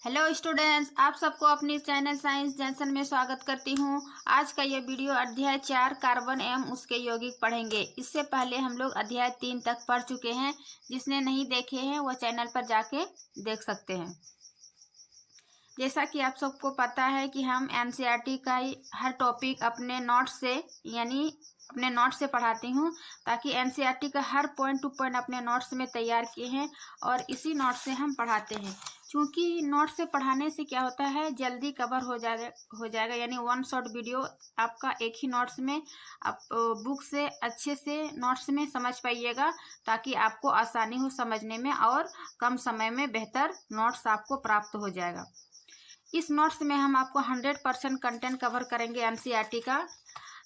Hello students, आप सबको अपनी चैनल साइंस जंक्शन में स्वागत करती हूँ। आज का ये वीडियो अध्याय 4 कार्बन एवं उसके यौगिक पढ़ेंगे। इससे पहले हम लोग अध्याय 3 तक पढ़ चुके हैं। जिसने नहीं देखे हैं वो चैनल पर जाके देख सकते हैं। जैसा कि आप सबको पता है कि हम एनसीईआरटी का हर टॉपिक अपने नोट्स से अपने नोट्स से पढ़ाती हूँ, ताकि एनसीईआरटी का हर पॉइंट टू पॉइंट अपने नोट्स में तैयार किए हैं और इसी नोट्स से हम पढ़ाते हैं। क्योंकि नोट्स से पढ़ाने से क्या होता है, जल्दी कवर हो जाएगा यानी वन शॉट वीडियो आपका एक ही नोट्स में आप बुक से अच्छे से नोट्स में समझ पाइएगा, ताकि आपको आसानी हो समझने में और कम समय में बेहतर नोट्स आपको प्राप्त हो जाएगा। इस नोट्स में हम आपको 100% कंटेंट कवर करेंगे एनसीईआरटी का,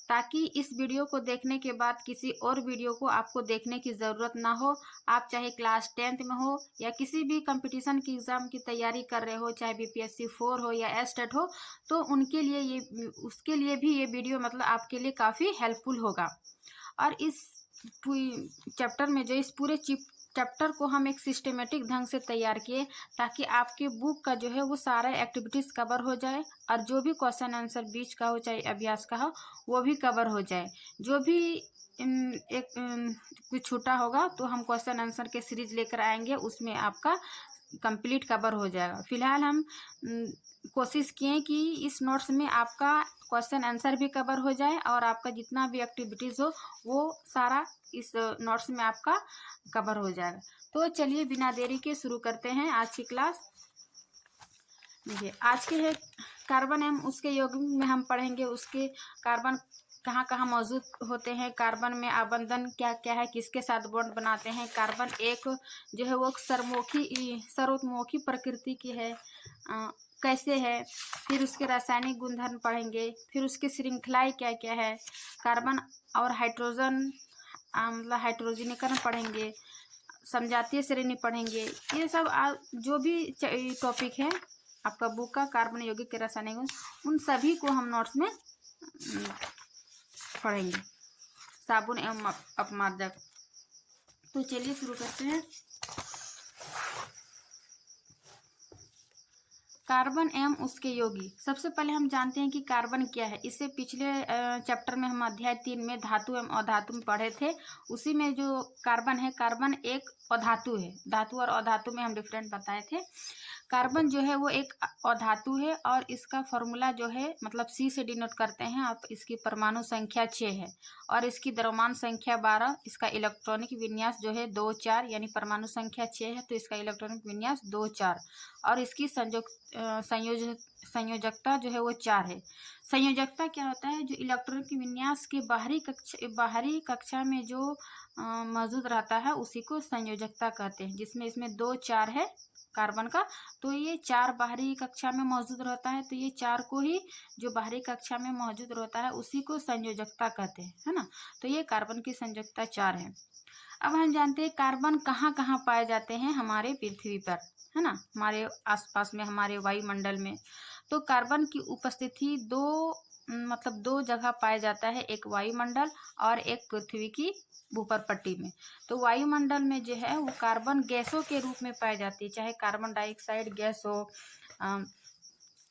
ताकि इस वीडियो को देखने के बाद किसी और वीडियो को आपको देखने की ज़रूरत ना हो। आप चाहे क्लास 10th में हो या किसी भी कंपटीशन की एग्ज़ाम की तैयारी कर रहे हो, चाहे बीपीएससी 4 हो या एस्टेट हो, तो उसके लिए भी ये वीडियो मतलब आपके लिए काफ़ी हेल्पफुल होगा। और इस चैप्टर में जो इस पूरे चैप्टर को हम एक सिस्टमेटिक ढंग से तैयार किए, ताकि आपके बुक का जो है वो सारा एक्टिविटीज़ कवर हो जाए और जो भी क्वेश्चन आंसर बीच का हो चाहे अभ्यास का हो वो भी कवर हो जाए। जो भी कुछ छूटा होगा तो हम क्वेश्चन आंसर के सीरीज लेकर आएंगे, उसमें आपका कंप्लीट कवर हो जाएगा। फिलहाल हम कोशिश किए कि इस नोट्स में आपका क्वेश्चन आंसर भी कवर हो जाए और आपका जितना भी एक्टिविटीज़ हो वो सारा इस नोट्स में आपका कवर हो जाएगा। तो चलिए बिना देरी के शुरू करते हैं आज की क्लास। देखिए, आज के है कार्बन एवं उसके यौगिक में हम पढ़ेंगे उसके कार्बन कहाँ कहाँ मौजूद होते हैं, कार्बन में आबंधन क्या क्या है, किसके साथ बॉन्ड बनाते हैं, कार्बन एक जो है वो सर्वोत्मुखी प्रकृति की है, कैसे है, फिर उसके रासायनिक गुणधर्म पढ़ेंगे, फिर उसकी श्रृंखलाएं क्या क्या है, कार्बन और हाइड्रोजन मतलब हाइड्रोजनीकरण पढ़ेंगे, समजातीय श्रेणी पढ़ेंगे। ये सब जो भी टॉपिक है आपका बुक का कार्बन यौगिक के रासायनिक गुण, उन सभी को हम नोट्स में पढ़ेंगे। साबुन एवं अपमार्जक। तो चलिए शुरू करते हैं। कार्बन एवं उसके यौगिक। सबसे पहले हम जानते हैं कि कार्बन क्या है। इससे पिछले चैप्टर में हम अध्याय 3 में धातु एवं अधातु में पढ़े थे। उसी में जो कार्बन है, कार्बन एक अधातु है। धातु और अधातु में हम डिफरेंट बताए थे। कार्बन जो है वो एक अधातु है और इसका फॉर्मूला जो है मतलब सी से डिनोट करते हैं। अब इसकी परमाणु संख्या 6 है और इसकी द्रव्यमान संख्या 12। इसका इलेक्ट्रॉनिक विन्यास जो है 2 4, यानी परमाणु संख्या 6 है तो इसका इलेक्ट्रॉनिक विन्यास 2 4 और इसकी संयोजकता जो है वो 4 है। संयोजकता क्या होता है, जो इलेक्ट्रॉनिक विन्यास के बाहरी कक्षा में जो मौजूद रहता है उसी को संयोजकता कहते हैं। जिसमें इसमें 2 4 है कार्बन का, तो ये 4 बाहरी कक्षा में मौजूद रहता है, तो ये 4 को ही जो बाहरी कक्षा में मौजूद रहता है उसी को संयोजकता कहते हैं, है ना। तो ये कार्बन की संयोजकता 4 है। अब हम जानते हैं कार्बन कहाँ कहाँ पाए जाते हैं हमारे पृथ्वी पर, है ना, हमारे आसपास में, हमारे वायुमंडल में। तो कार्बन की उपस्थिति दो जगह पाया जाता है, एक वायुमंडल और एक पृथ्वी की ऊपर पट्टी में। तो वायुमंडल में जो है वो कार्बन गैसों के रूप में पाई जाती है, चाहे कार्बन डाइऑक्साइड गैस हो, है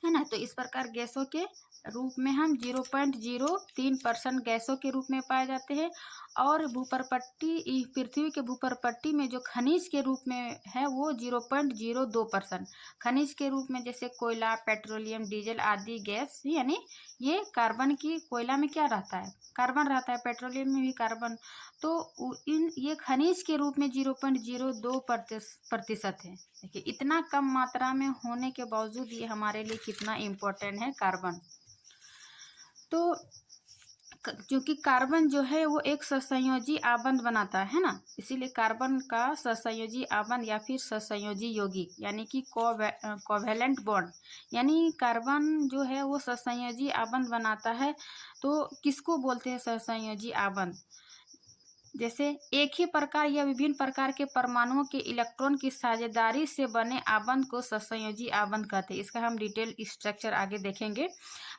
ना। तो इस प्रकार गैसों के रूप में हम 0.03% गैसों के रूप में पाए जाते हैं। और पृथ्वी के भूपर पट्टी में जो खनिज के रूप में है वो 0.02%। खनिज के रूप में जैसे कोयला, पेट्रोलियम, डीजल आदि गैस, यानी ये कार्बन की, कोयला में क्या रहता है, कार्बन रहता है, पेट्रोलियम में भी कार्बन। तो ये खनिज के रूप में 0.02% है। देखिए, इतना कम मात्रा में होने के बावजूद ये हमारे लिए कितना इम्पोर्टेंट है कार्बन। तो क्योंकि कार्बन जो है वो एक सहसंयोजी आबंध बनाता है ना, इसीलिए कार्बन का सहसंयोजी आबंध या फिर सहसंयोजी यौगिक यानी कि कोवेलेंट बॉन्ड, यानी कार्बन जो है वो सहसंयोजी आबंध बनाता है। तो किसको बोलते हैं सहसंयोजी आबंध? जैसे एक ही प्रकार या विभिन्न प्रकार के परमाणुओं के इलेक्ट्रॉन की साझेदारी से बने आबंध को सहसंयोजी आबंध कहते हैं। इसका हम डिटेल स्ट्रक्चर आगे देखेंगे।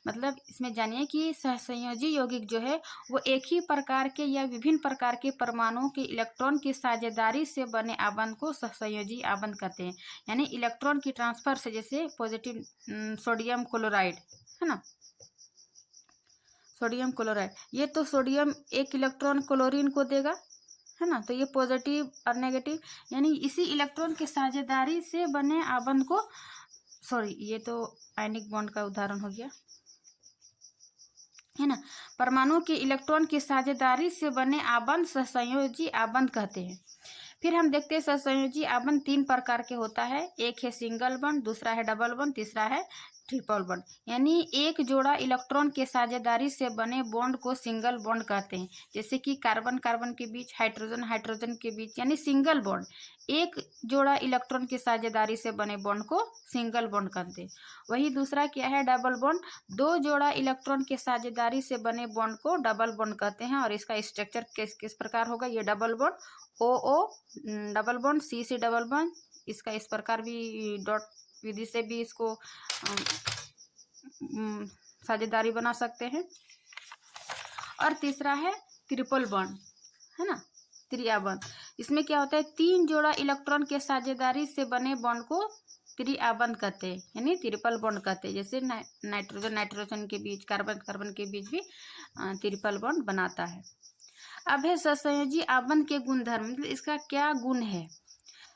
मतलब इसमें जानिए कि सहसंयोजी यौगिक जो है वो एक ही प्रकार के या विभिन्न प्रकार के परमाणुओं के इलेक्ट्रॉन की साझेदारी से बने आबंध को सहसंयोजी आबंध कहते हैं। यानी इलेक्ट्रॉन की ट्रांसफर से, जैसे पॉजिटिव सोडियम क्लोराइड है ना, सोडियम क्लोराइड, ये तो सोडियम एक इलेक्ट्रॉन क्लोरीन को देगा है ना, तो ये पॉजिटिव और नेगेटिव, यानी इसी इलेक्ट्रॉन के साझेदारी से बने आबंध को, सॉरी ये तो आयनिक बॉन्ड का उदाहरण हो गया है ना, परमाणु के इलेक्ट्रॉन की साझेदारी से बने आबंध सहसंयोजी आबंध कहते हैं। फिर हम देखते हैं सहसंयोजी आबंध 3 प्रकार के होता है। एक है सिंगल बॉन्ड, दूसरा है डबल बॉन्ड, तीसरा है ट्रिपल बॉन्ड। यानी एक जोड़ा इलेक्ट्रॉन के साझेदारी से बने बॉन्ड को सिंगल बॉन्ड कहते हैं। जैसे कि कार्बन कार्बन के बीच, हाइड्रोजन हाइड्रोजन के बीच, यानी सिंगल बॉन्ड। एक जोड़ा इलेक्ट्रॉन की साझेदारी से बने बॉन्ड को सिंगल बॉन्ड कहते हैं। वही दूसरा क्या है, डबल बॉन्ड। 2 जोड़ा इलेक्ट्रॉन के साझेदारी से बने बॉन्ड को डबल बॉन्ड कहते हैं। और इसका स्ट्रक्चर किस प्रकार होगा, ये double bond O double bond, C double bond, इसका इस प्रकार भी डॉट विधि से भी इसको साझेदारी बना सकते हैं। और तीसरा है ट्रिपल बॉन्ड है ना, त्रिया बॉन्ड। इसमें क्या होता है, 3 जोड़ा इलेक्ट्रॉन के साझेदारी से बने बॉन्ड को त्रिआबंध कहते हैं, यानी ट्रिपल बॉन्ड कहते हैं। जैसे नाइट्रोजन नाइट्रोजन के बीच, कार्बन कार्बन के बीच भी ट्रिपल बॉन्ड बनाता है। अब है सहसंयोजी आबंध के गुणधर्म, मतलब इसका क्या गुण है।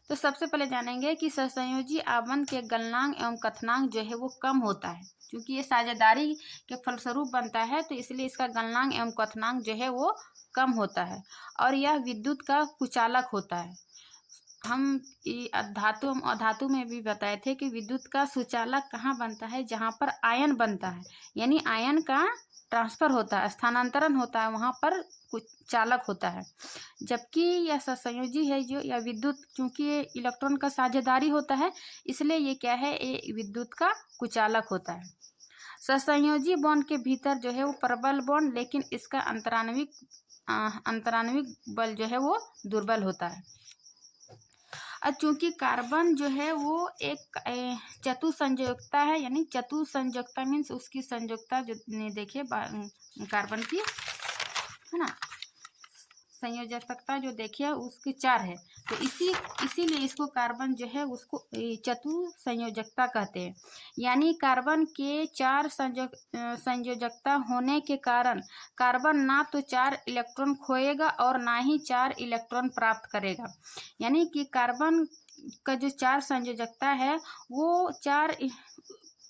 तो सबसे पहले जानेंगे कि सहसंयोजी आबंध के गलनांक एवं कथनांक जो है वो कम होता है। क्योंकि ये साझेदारी के फलस्वरूप बनता है, तो इसलिए इसका गलनांक एवं कथनांक जो है वो कम होता है। और यह विद्युत का कुचालक होता है। हम धातु अधातु में भी बताए थे कि विद्युत का सुचालक कहाँ बनता है, जहाँ पर आयन बनता है, यानी आयन का ट्रांसफर होता है, स्थानांतरण होता है, वहाँ पर कुछ चालक होता है। जबकि यह सहसंयोजी है जो, या विद्युत, क्योंकि ये इलेक्ट्रॉन का साझेदारी होता है, इसलिए ये क्या है, ये विद्युत का कुचालक होता है। सहसंयोजी बॉन्ड के भीतर जो है वो प्रबल बॉन्ड, लेकिन इसका अंतराण्विक बल जो है वो दुर्बल होता है। और चूंकि कार्बन जो है वो एक चतुसंयोजकता है, यानी चतुसंयोजकता मीन्स उसकी संयोजकता जो देखिए कार्बन की है ना, संयोजकता जो देखिए उसकी 4 है। तो इसीलिए इसको कार्बन जो है उसको चतुसंयोजकता कहते हैं। यानी कार्बन के 4 संयोजकता होने के कारण कार्बन ना तो 4 इलेक्ट्रॉन खोएगा और ना ही 4 इलेक्ट्रॉन प्राप्त करेगा। यानी कि कार्बन का जो 4 संयोजकता है वो 4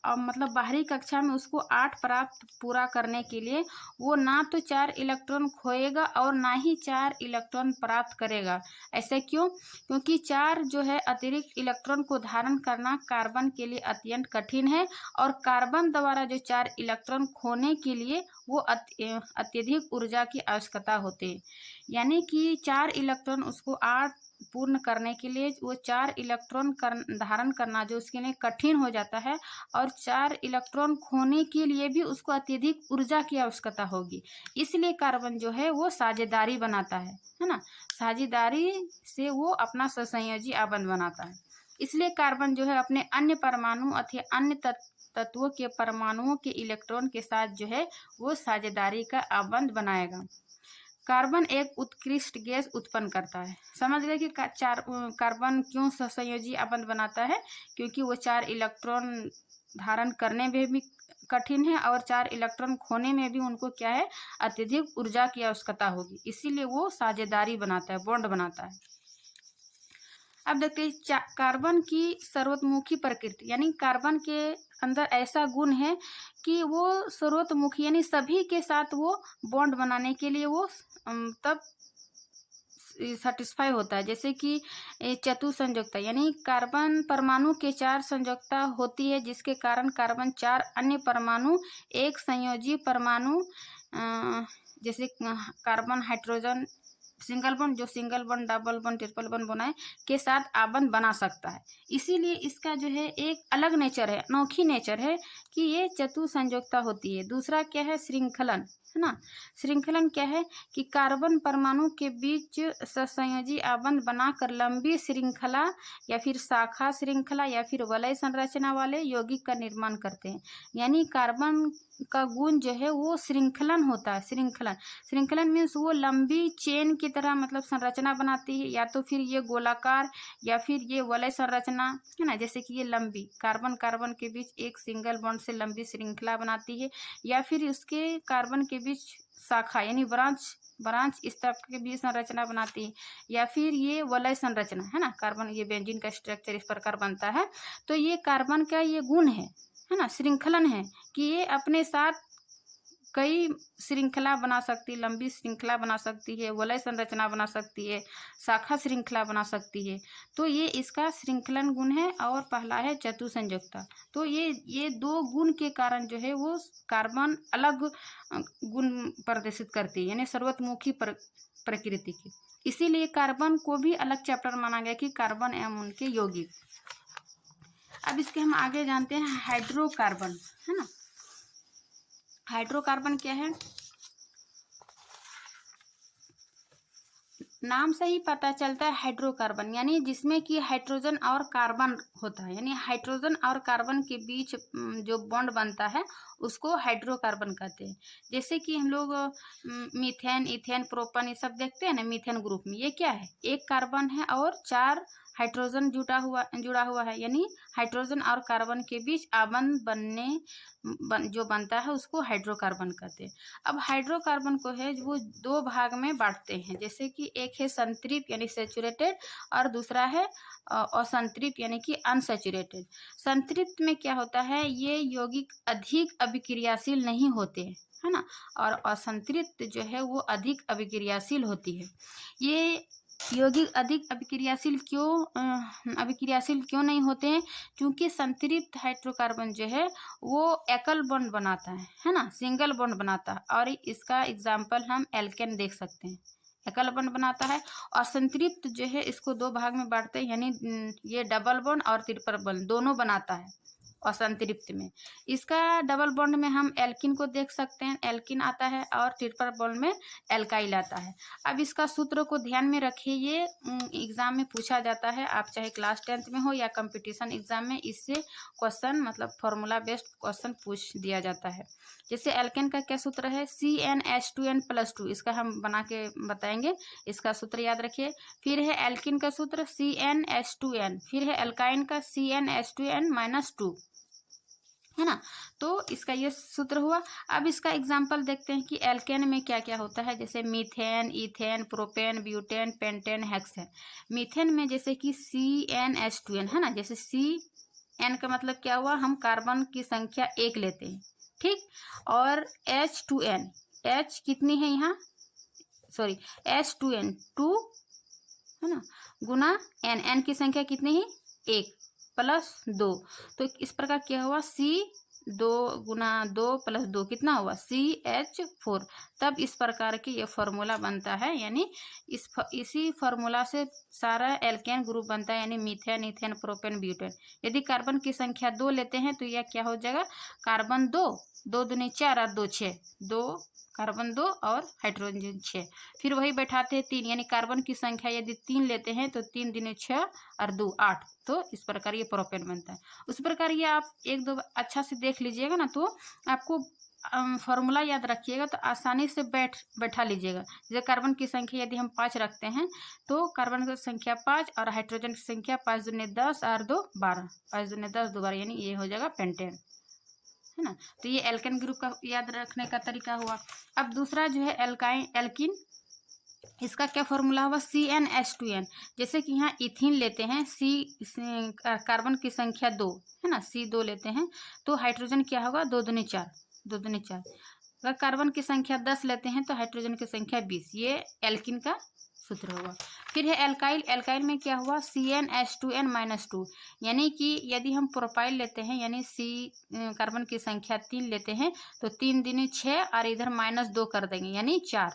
मतलब बाहरी कक्षा में उसको 8 प्राप्त पूरा करने के लिए वो ना तो 4 इलेक्ट्रॉन खोएगा और ना ही 4 इलेक्ट्रॉन प्राप्त करेगा। ऐसे क्यों? क्योंकि 4 जो है अतिरिक्त इलेक्ट्रॉन को धारण करना कार्बन के लिए अत्यंत कठिन है, और कार्बन द्वारा जो 4 इलेक्ट्रॉन खोने के लिए वो अत्यधिक ऊर्जा की आवश्यकता होती है। यानी कि 4 इलेक्ट्रॉन उसको 8 पूर्ण करने के लिए वो 4 इलेक्ट्रॉन धारण करना जो उसके लिए कठिन हो जाता है, और 4 इलेक्ट्रॉन खोने के लिए भी उसको अत्यधिक ऊर्जा की आवश्यकता होगी। इसलिए कार्बन जो है वो साझेदारी बनाता है ना, साझेदारी से वो अपना सहसंयोजी आबंध बनाता है। इसलिए कार्बन जो है अपने अन्य परमाणु अथवा अन्य तत्वों के परमाणुओं के इलेक्ट्रॉन के साथ जो है वो साझेदारी का आबंध बनाएगा। कार्बन एक उत्कृष्ट गैस उत्पन्न करता है। समझ गए कि कार्बन क्यों सहसंयोजी आबंध बनाता है, क्योंकि वो 4 इलेक्ट्रॉन धारण करने में भी कठिन है और 4 इलेक्ट्रॉन खोने में भी उनको क्या है, अत्यधिक ऊर्जा की आवश्यकता होगी, इसीलिए वो साझेदारी बनाता है, बॉन्ड बनाता है। अब देखते हैं कार्बन की सर्वतोमुखी प्रकृति, यानी कार्बन के अंदर ऐसा गुण है कि वो सर्वतोमुखी, यानी सभी के साथ वो बॉन्ड बनाने के लिए वो तब सेटिस्फाई होता है। जैसे कि चतुसंयोजकता, यानी कार्बन परमाणु के 4 संयोजकता होती है, जिसके कारण कार्बन 4 अन्य परमाणु एक संयोजी परमाणु जैसे कार्बन हाइड्रोजन सिंगल बॉन्ड, जो single bond double bond triple bond बनाए के साथ आबंध बना सकता है। इसीलिए इसका जो है एक अलग नेचर है, अनोखी नेचर है कि ये चतुसंयोजकता होती है। दूसरा क्या है, श्रृंखलन है ना। श्रृंखलन क्या है कि कार्बन परमाणु के बीच सहसंयोजी आबंध बनाकर लंबी श्रृंखला या फिर शाखा श्रृंखला या फिर वलय संरचना वाले यौगिक का निर्माण करते हैं। यानी कार्बन का गुण जो है वो श्रृंखलन होता है। श्रृंखलन मीन्स वो लंबी चेन की तरह मतलब संरचना बनाती है, या तो फिर ये गोलाकार या फिर ये वलय संरचना है ना। जैसे कि ये लंबी कार्बन कार्बन के बीच एक सिंगल बॉन्ड से लंबी श्रृंखला बनाती है, या फिर उसके कार्बन के बीच शाखा यानी ब्रांच इस तरह के बीच संरचना बनाती है, या फिर ये वलय संरचना है ना। कार्बन ये बेंजीन का स्ट्रक्चर इस प्रकार बनता है। तो ये कार्बन का ये गुण है ना, श्रृंखलन है कि ये अपने साथ कई श्रृंखला बना सकती है, लंबी श्रृंखला बना सकती है, वलय संरचना बना सकती है, शाखा श्रृंखला बना सकती है। तो ये इसका श्रृंखलन गुण है। और पहला है चतुसंयोजकता। तो ये दो गुण के कारण जो है वो कार्बन अलग गुण प्रदर्शित करती है, यानी सर्वतोमुखी प्रकृति की। इसीलिए कार्बन को भी अलग चैप्टर माना गया कि कार्बन एवं उनके यौगिक। अब इसके हम आगे जानते हैं हाइड्रोकार्बन, है ना। हाइड्रोकार्बन क्या है, नाम से ही पता चलता है हाइड्रोकार्बन यानी जिसमें कि हाइड्रोजन और कार्बन होता है। यानी हाइड्रोजन और कार्बन के बीच जो बॉन्ड बनता है उसको हाइड्रोकार्बन कहते हैं। जैसे कि हम लोग मीथेन, इथेन, प्रोपन ये सब देखते हैं ना मीथेन ग्रुप में। ये क्या है, एक कार्बन है और 4 हाइड्रोजन जुड़ा हुआ है। यानी हाइड्रोजन और कार्बन के बीच आबंध जो बनता है उसको हाइड्रोकार्बन कहते हैं। अब हाइड्रोकार्बन को है वो 2 भाग में बांटते हैं। जैसे कि एक है संतृप्त यानी सैचुरेटेड और दूसरा है असंतृप्त यानी कि अनसैचुरेटेड। संतृप्त में क्या होता है, ये यौगिक अधिक अभिक्रियाशील नहीं होते है ना, और असंतृप्त जो है वो अधिक अभिक्रियाशील होती है। ये यौगिक अधिक अभिक्रियाशील क्यों नहीं होते हैं, क्योंकि संतृप्त हाइड्रोकार्बन जो है वो एकल बॉन्ड बनाता है ना, सिंगल बॉन्ड बनाता है। और इसका एग्जाम्पल हम एल्केन देख सकते हैं, एकल बॉन्ड बनाता है। और संतृप्त जो है इसको 2 भाग में बांटते हैं, यानी ये डबल बॉन्ड और ट्रिपल बॉन्ड दोनों बनाता है। और संतृप्त में इसका डबल बॉन्ड में हम एल्किन को देख सकते हैं, एल्किन आता है, और ट्रिपल बॉन्ड में एल्काइल आता है। अब इसका सूत्र को ध्यान में रखिए, ये एग्जाम में पूछा जाता है। आप चाहे क्लास 10th में हो या कंपटीशन एग्जाम में, इससे क्वेश्चन मतलब फॉर्मूला बेस्ड क्वेश्चन पूछ दिया जाता है। जैसे एल्केन का क्या सूत्र है, CnH2n+2, इसका हम बना के बताएंगे, इसका सूत्र याद रखिए। फिर है एल्किन का सूत्र CnH2n, फिर है एल्काइन का CnH2n-2, है ना। तो इसका ये सूत्र हुआ। अब इसका एग्जाम्पल देखते हैं कि एल्केन में क्या क्या होता है। जैसे methane, ethane, propane, butane, pentane, hexane. Methane में जैसे कि CnH2n है ना, जैसे CN का मतलब क्या हुआ, हम कार्बन की संख्या 1 लेते हैं, ठीक। और H2n, H कितनी है यहाँ, सॉरी H2n 2 है ना, गुना N की संख्या कितनी है 1 + 2। तो इस प्रकार क्या हुआ, C2 गुना 2 + 2 कितना हुआ CH4। तब इस प्रकार की ये फॉर्मूला बनता है। यानी इसी फॉर्मूला से सारा एल्केन ग्रुप बनता है, यानी मीथेन, इथेन, प्रोपेन, ब्यूटेन। यदि कार्बन की संख्या 2 लेते हैं तो यह क्या हो जाएगा, कार्बन 2, 2 दूनी 4 और 2 6, 2 कार्बन 2 और हाइड्रोजन 6। फिर वही बैठाते हैं 3, यानी कार्बन की संख्या यदि 3 लेते हैं तो 3 दूनी 6 और 2 8। तो इस प्रकार ये प्रोपेन बनता है। उस प्रकार ये आप 1-2 अच्छा से देख लीजिएगा ना, तो आपको फॉर्मूला याद रखिएगा तो आसानी से बैठा लीजिएगा। जैसे कार्बन की संख्या यदि हम 5 रखते हैं तो कार्बन की संख्या 5 और हाइड्रोजन की संख्या 5 दूनी 10 और 2 12, 5 दूनी 10 2 12, यानी ये हो जाएगा पेंटेन, है ना। तो ये एल्केन ग्रुप का याद रखने का तरीका हुआ। अब दूसरा जो है एल्किन, इसका क्या फॉर्मूला हुआ, CnH2n। जैसे कि यहाँ इथिन लेते हैं, कार्बन की संख्या 2 है ना, C2 लेते हैं तो हाइड्रोजन क्या होगा 2 दूनी 4, 2 दूनी 4। अगर कार्बन की संख्या 10 लेते हैं तो हाइड्रोजन की संख्या 20। ये एल्किन का सूत्र होगा। फिर है एल्काइल, एल्काइल में क्या हुआ CnH2n-2, यानी कि यदि हम प्रोपाइल लेते हैं, यानी कार्बन की संख्या 3 लेते हैं तो 3 दूनी 6 और इधर -2 कर देंगे, यानी 4,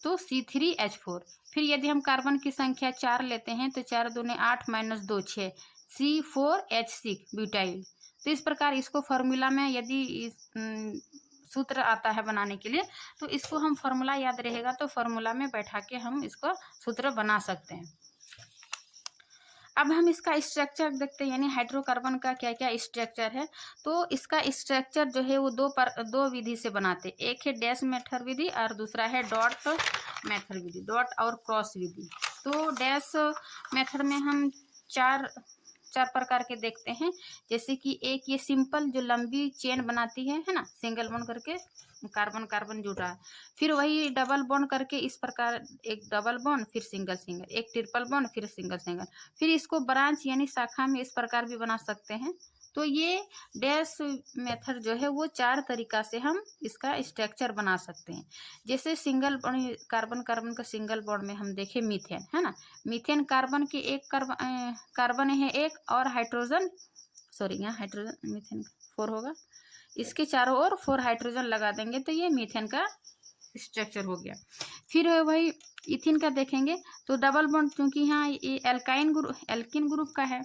तो C3H4। फिर यदि हम कार्बन की संख्या 4 लेते हैं तो 4 दूनी 8 -2 6, C4H6 ब्यूटाइल। तो इस प्रकार इसको फॉर्मूला में यदि सूत्र आता है बनाने के लिए, तो इसको हम फॉर्मूला याद रहेगा तो फॉर्मूला में बैठा के हम इसको सूत्र बना सकते हैं। अब हम इसका स्ट्रक्चर देखते हैं, यानी हाइड्रोकार्बन का क्या क्या स्ट्रक्चर है। तो इसका स्ट्रक्चर जो है वो दो विधि से बनाते हैं। एक है डैश मेथड विधि और दूसरा है डॉट मेथड विधि, डॉट और क्रॉस विधि। तो डैश मेथड में हम चार प्रकार के देखते हैं। जैसे कि एक ये सिंपल जो लंबी चेन बनाती है ना, सिंगल बॉन्ड करके कार्बन कार्बन जुड़ा है। फिर वही डबल बॉन्ड करके इस प्रकार एक डबल बॉन्ड, फिर सिंगल सिंगल, एक ट्रिपल बॉन्ड, फिर सिंगल सिंगल, फिर इसको ब्रांच यानी शाखा में इस प्रकार भी बना सकते हैं। तो ये डैश मेथड जो है वो चार तरीका से हम इसका स्ट्रक्चर बना सकते हैं। जैसे सिंगल बॉन्ड कार्बन कार्बन का सिंगल बॉन्ड में हम देखें मीथेन है ना, मीथेन कार्बन के एक कार्बन है एक, और हाइड्रोजन यहाँ हाइड्रोजन मीथेन 4 होगा, इसके चारों ओर 4 हाइड्रोजन लगा देंगे तो ये मीथेन का स्ट्रक्चर हो गया। फिर वही इथिन का देखेंगे तो डबल बॉन्ड, क्योंकि यहाँ ये एल्किन ग्रुप का है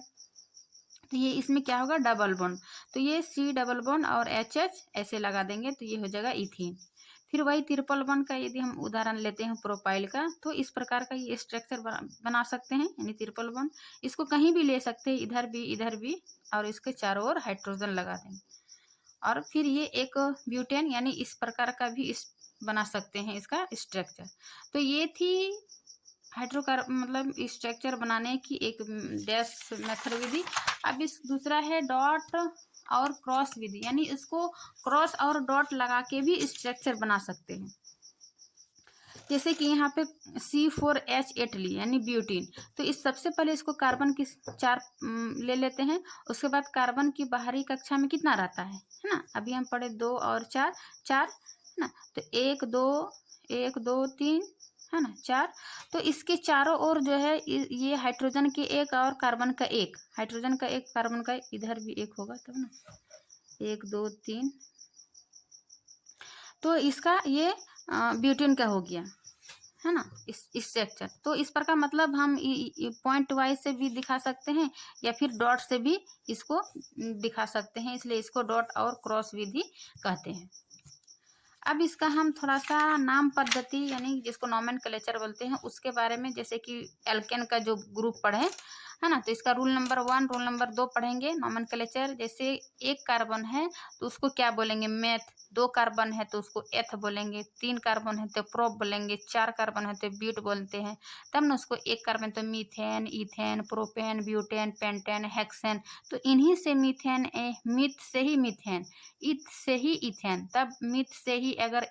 तो ये इसमें क्या होगा डबल बॉन्ड, तो ये C डबल बॉन्ड और HH ऐसे लगा देंगे तो ये हो जाएगा इथिन। फिर वही ट्रिपल बॉन्ड का यदि हम उदाहरण लेते हैं प्रोपाइल का, तो इस प्रकार का ये स्ट्रक्चर बना सकते हैं, यानी ट्रिपल बॉन्ड। इसको कहीं भी ले सकते हैं, इधर भी, और इसके चारों ओर हाइड्रोजन लगा देंगे। और फिर ये एक ब्यूटेन, यानी इस प्रकार का भी बना सकते हैं इसका स्ट्रक्चर। तो ये थी हाइड्रोकार्बन मतलब स्ट्रक्चर बनाने की एक डैश मेथड विधि। अब इस दूसरा है डॉट और क्रॉस विधि, यानी इसको क्रॉस और डॉट लगा के भी स्ट्रक्चर बना सकते हैं। जैसे कि यहाँ पे C4H8 ली, यानी ब्यूटीन। तो इस सबसे पहले इसको कार्बन की 4 ले लेते हैं। उसके बाद कार्बन की बाहरी कक्षा में कितना रहता है ना, अभी हम पढ़े 2 और 4 है ना, तो 1 2 3 है ना 4। तो इसके चारों ओर जो है ये हाइड्रोजन के एक और कार्बन का एक, हाइड्रोजन का एक कार्बन का इधर भी एक होगा तब ना, 1 2 3। तो इसका ये ब्यूटेन का हो गया है ना इस स्ट्रक्चर। तो इस पर का मतलब हम पॉइंट वाइज से भी दिखा सकते हैं या फिर डॉट से भी इसको दिखा सकते हैं, इसलिए इसको डॉट और क्रॉस विधि कहते हैं। अब इसका हम थोड़ा सा नाम पद्धति यानी जिसको नॉमेनक्लेचर बोलते हैं उसके बारे में, जैसे कि एल्केन का जो ग्रुप पढ़े है ना, तो इसका रूल नंबर 1 रूल नंबर 2 पढ़ेंगे नॉमेनक्लेचर। जैसे एक कार्बन है तो उसको क्या बोलेंगे मेथ, 2 कार्बन है तो उसको एथ बोलेंगे, 3 कार्बन है तो प्रोप बोलेंगे, 4 कार्बन है तो ब्यूट बोलते हैं, तब ना उसको एक कार्बन तो methane, ethane, propane, butane, pentane, hexane. तो इन्हीं से मीथेन, मीथ से ही मीथेन, इथ से ही इथेन, तब मीथ से ही अगर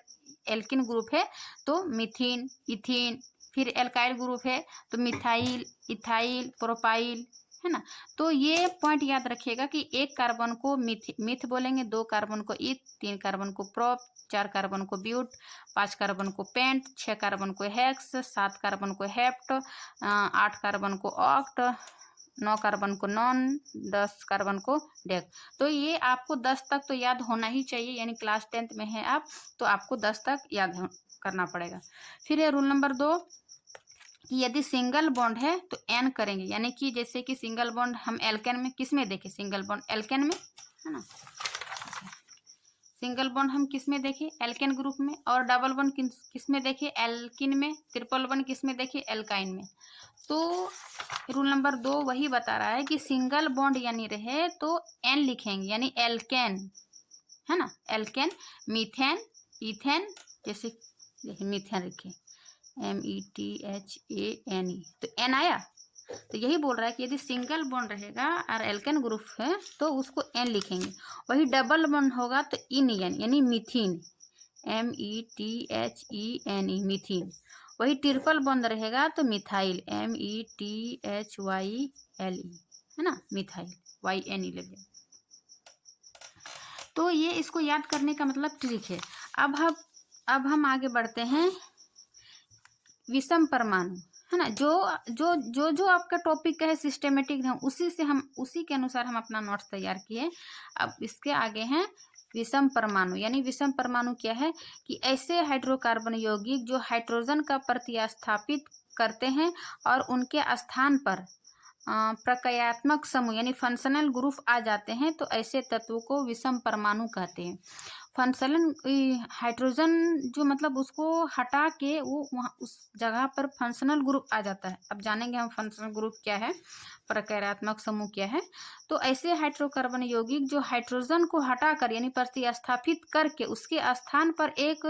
एल्किन ग्रुप है तो मीथीन, इथीन, फिर एल्काइल ग्रुप है तो मिथाइल, इथाइल, प्रोपाइल है ना। तो ये पॉइंट याद रखिएगा कि एक कार्बन को मिथ बोलेंगे, 2 कार्बन को इथ, 3 कार्बन को प्रोप, 4 कार्बन को ब्यूट, 5 कार्बन को पेंट, 6 कार्बन को हेक्स, 7 कार्बन को हेप्ट, 8 कार्बन को ऑक्ट, 9 कार्बन को नॉन, 10 कार्बन को डेक। तो ये आपको 10 तक तो याद होना ही चाहिए, यानी क्लास 10th में है आप तो आपको 10 तक याद करना पड़ेगा। फिर है रूल नंबर 2 कि यदि सिंगल बॉन्ड है तो एन करेंगे, यानी कि जैसे कि सिंगल बॉन्ड हम एल्केन में किस में देखे, सिंगल बॉन्ड एल्केन में है ना, सिंगल बॉन्ड हम किस में देखे एल्केन ग्रुप में, और डबल बॉन्ड किस में देखे एल्किन में, ट्रिपल बॉन्ड किस में देखे एल्काइन में। तो रूल नंबर 2 वही बता रहा है कि सिंगल बॉन्ड यानी रहे तो एन लिखेंगे, यानी एल्केन है ना, एल्केन, मीथेन, इथेन, जैसे मीथेन लिखे METHANE तो एन आया। तो यही बोल रहा है कि यदि सिंगल बॉन्ड रहेगा और एल्केन ग्रुप है तो उसको एन लिखेंगे। वही डबल बॉन्ड होगा तो इन यानी मीथीन, METHENE मीथीन। वही ट्रिपल बॉन्ड रहेगा तो मिथाइल, METHYLE है ना, मिथाइल, YNE लगे। तो ये इसको याद करने का मतलब ट्रिक है। अब हम आगे बढ़ते हैं विषम परमाणु है ना, जो आपका टॉपिक का है सिस्टेमेटिक है उसी के अनुसार हम अपना नोट्स तैयार किए। अब इसके आगे हैं विषम परमाणु, यानी विषम परमाणु क्या है कि ऐसे हाइड्रोकार्बन यौगिक जो हाइड्रोजन का प्रतिस्थापित करते हैं और उनके स्थान पर प्रक्रियात्मक समूह यानी फंक्शनल ग्रुप आ जाते हैं तो ऐसे तत्वों को विषम परमाणु कहते हैं। फंक्शनल हाइड्रोजन जो मतलब उसको हटा के वो वहाँ उस जगह पर फंक्शनल ग्रुप आ जाता है। अब जानेंगे हम फंक्शनल ग्रुप क्या है, प्रक्रियात्मक समूह क्या है। तो ऐसे हाइड्रोकार्बन यौगिक जो हाइड्रोजन को हटाकर यानी प्रतिस्थापित करके उसके स्थान पर एक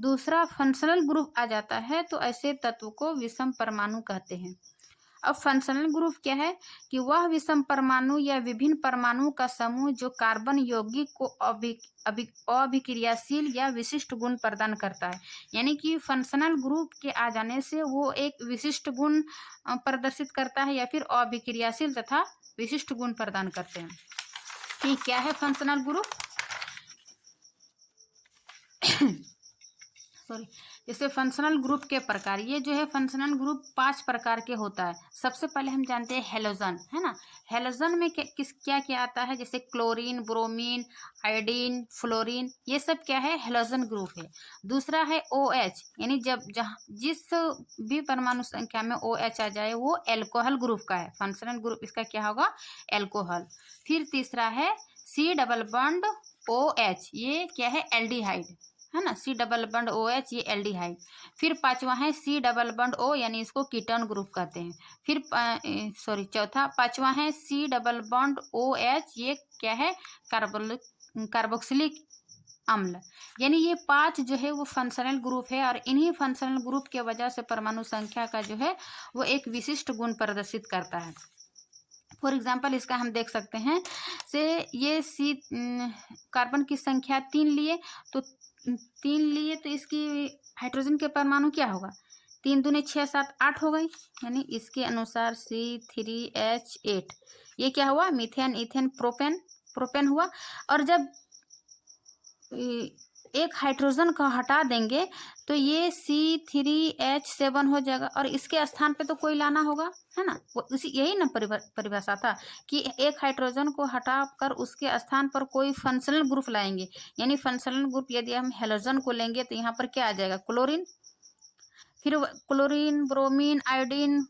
दूसरा फंक्शनल ग्रुप आ जाता है तो ऐसे तत्व को विषम परमाणु कहते हैं। अब फंक्शनल ग्रुप क्या है कि वह विषम परमाणु या विभिन्न परमाणुओं का समूह जो कार्बन यौगिक को अभिक्रियाशील या विशिष्ट गुण प्रदान करता है। यानी कि फंक्शनल ग्रुप के आ जाने से वो एक विशिष्ट गुण प्रदर्शित करता है या फिर अभिक्रियाशील तथा विशिष्ट गुण प्रदान करते हैं। ठीक, क्या है फंक्शनल ग्रुप? सॉरी, जैसे फंक्शनल ग्रुप के प्रकार, ये जो है फंक्शनल ग्रुप 5 प्रकार के होता है। सबसे पहले हम जानते हैं हेलोजन, है ना। हेलोजन में क्या क्या आता है, जैसे क्लोरीन, ब्रोमीन, आयोडीन, फ्लोरीन, ये सब क्या है, हेलोजन ग्रुप है। दूसरा है OH, यानी जिस भी परमाणु संख्या में OH आ जाए वो एल्कोहल ग्रुप का है। फंक्शनल ग्रुप इसका क्या होगा, एल्कोहल। फिर तीसरा है C डबल बॉन्ड OH, ये क्या है, एल्डिहाइड, है ना। C डबल बॉन्ड OH, ये एल्डिहाइड। फिर पांचवा है C डबल बॉन्ड O, यानी इसको कीटोन ग्रुप कहते हैं। फिर चौथा पांचवा है C डबल बॉन्ड OH, ये क्या है, कार्बोक्सिलिक अम्ल। यानी ये 5 जो है वो फंक्शनल ग्रुप है और इन्हीं फंक्शनल ग्रुप के वजह से परमाणु संख्या का जो है वो एक विशिष्ट गुण प्रदर्शित करता है। फॉर एग्जाम्पल इसका हम देख सकते हैं से ये कार्बन की संख्या 3 लिए तो इसकी हाइड्रोजन के परमाणु क्या होगा, 3 दूनी 6 7 8 हो गई। यानी इसके अनुसार C3H8, ये क्या हुआ, मीथेन, इथेन, प्रोपेन हुआ। और जब एक हाइड्रोजन को हटा देंगे तो ये C3H7 हो जाएगा और इसके स्थान पे तो कोई लाना होगा, है ना। वो यही ना परिभाषा था कि एक हाइड्रोजन को हटाकर उसके स्थान पर कोई फंक्शनल ग्रुप लाएंगे। यानी फंक्शनल ग्रुप यदि हम हेलोजन को लेंगे तो यहाँ पर क्या आ जाएगा, क्लोरीन, फिर क्लोरीन, ब्रोमीन, आयोडीन,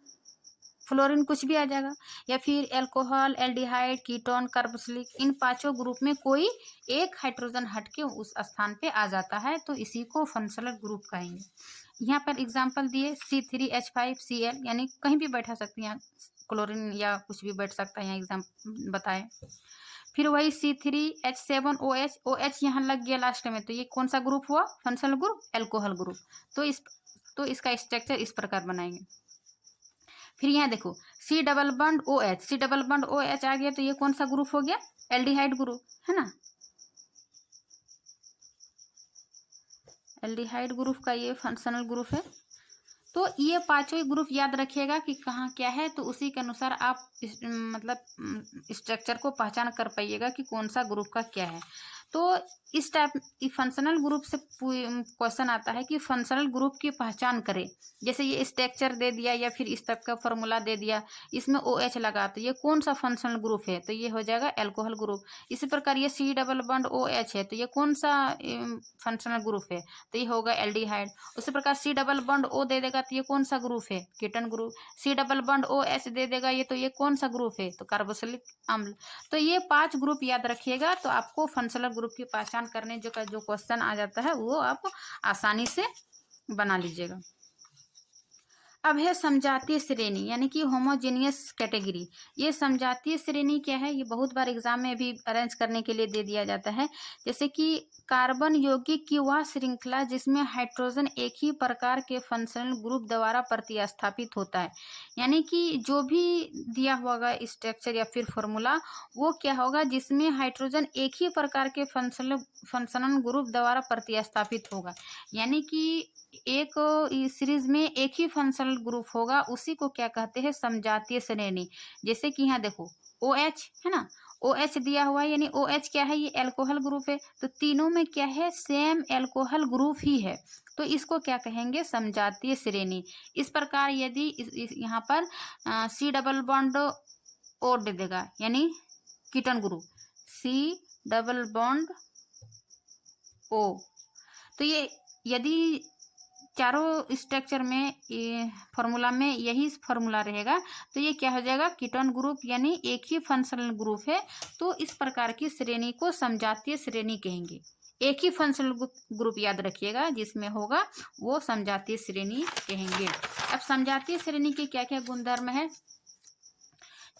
फ्लोरीन कुछ भी आ जाएगा, या फिर एल्कोहल, एल्डिहाइड, कीटोन, कार्बोक्सिलिक, इन 5 ग्रुप में कोई एक हाइड्रोजन हटके उस स्थान पे आ जाता है तो इसी को फंक्शनल ग्रुप कहेंगे। यहाँ पर एग्जांपल दिए C3H5Cl, यानी कहीं भी बैठा सकते हैं, क्लोरीन या कुछ भी बैठ सकता है, यहाँ एग्जाम बताए। फिर वही C3H7OH, OH यहाँ लग गया लास्ट में, तो ये कौन सा ग्रुप हुआ, फंक्शनल ग्रुप, एल्कोहल ग्रुप। तो इसका स्ट्रक्चर इस प्रकार बनाएंगे। फिर यहाँ देखो C डबल बॉन्ड OH आ गया तो ये कौन सा ग्रुप हो गया, एल्डिहाइड ग्रुप, है ना। एल्डिहाइड ग्रुप का ये फंक्शनल ग्रुप है। तो ये 5 ग्रुप याद रखिएगा कि कहाँ क्या है, तो उसी के अनुसार आप मतलब स्ट्रक्चर को पहचान कर पाइएगा कि कौन सा ग्रुप का क्या है। तो इस टाइप फंक्शनल ग्रुप से क्वेश्चन आता है कि फंक्शनल ग्रुप की पहचान करें। जैसे ये स्ट्रक्चर दे दिया या फिर इस टाइप का फॉर्मूला दे दिया, इसमें OH लगा तो ये कौन सा फंक्शनल ग्रुप है, तो ये हो जाएगा एल्कोहल ग्रुप। इसी प्रकार ये C डबल बॉन्ड OH है तो ये कौन सा फंक्शनल ग्रुप है, तो ये होगा एल्डिहाइड। उसी प्रकार C डबल बॉन्ड O दे देगा तो ये कौन सा ग्रुप है, ketone group. C double bond OH दे देगा ये तो ये कौन सा ग्रुप है, तो कार्बोक्सिलिक अम्ल। तो ये 5 ग्रुप याद रखिएगा तो आपको फंक्शनल ग्रुप की पहचान करने जो क्वेश्चन आ जाता है वो आप आसानी से बना लीजिएगा। अब है समजातीय श्रेणी यानी कि होमोजेनियस कैटेगरी। ये समजातीय श्रेणी क्या है, ये बहुत बार एग्जाम में भी अरेंज करने के लिए दे दिया जाता है। जैसे कि कार्बन यौगिक की वह श्रृंखला जिसमें हाइड्रोजन एक ही प्रकार के फंक्शनल ग्रुप द्वारा प्रतिस्थापित होता है। यानी कि जो भी दिया होगा स्ट्रक्चर या फिर फॉर्मूला वो क्या होगा, जिसमें हाइड्रोजन एक ही प्रकार के फंक्शनल ग्रुप द्वारा प्रतिस्थापित होगा। यानी कि एक सीरीज में एक ही फंक्शनल ग्रुप होगा, उसी को क्या कहते हैं, समजातीय श्रेणी। जैसे कि यहाँ देखो OH है ना, OH दिया हुआ है यानी OH क्या है, ये एल्कोहल ग्रुप है। तो तीनों में क्या है, सेम एल्कोहल ग्रुप ही है, तो इसको क्या कहेंगे, समजातीय श्रेणी। इस प्रकार यदि यहाँ पर C डबल बॉन्ड O दे देगा यानी ketone group, C double bond O, तो ये यदि चारों स्ट्रक्चर में फॉर्मूला में यही फॉर्मूला रहेगा, तो ये क्या हो जाएगा, कीटोन ग्रुप यानी एक ही फंक्शनल ग्रुप है। तो इस प्रकार की श्रेणी को समजातीय श्रेणी कहेंगे। एक ही फंक्शनल ग्रुप याद रखिएगा जिसमें होगा वो समजातीय श्रेणी कहेंगे। अब समजातीय श्रेणी के क्या क्या गुणधर्म है,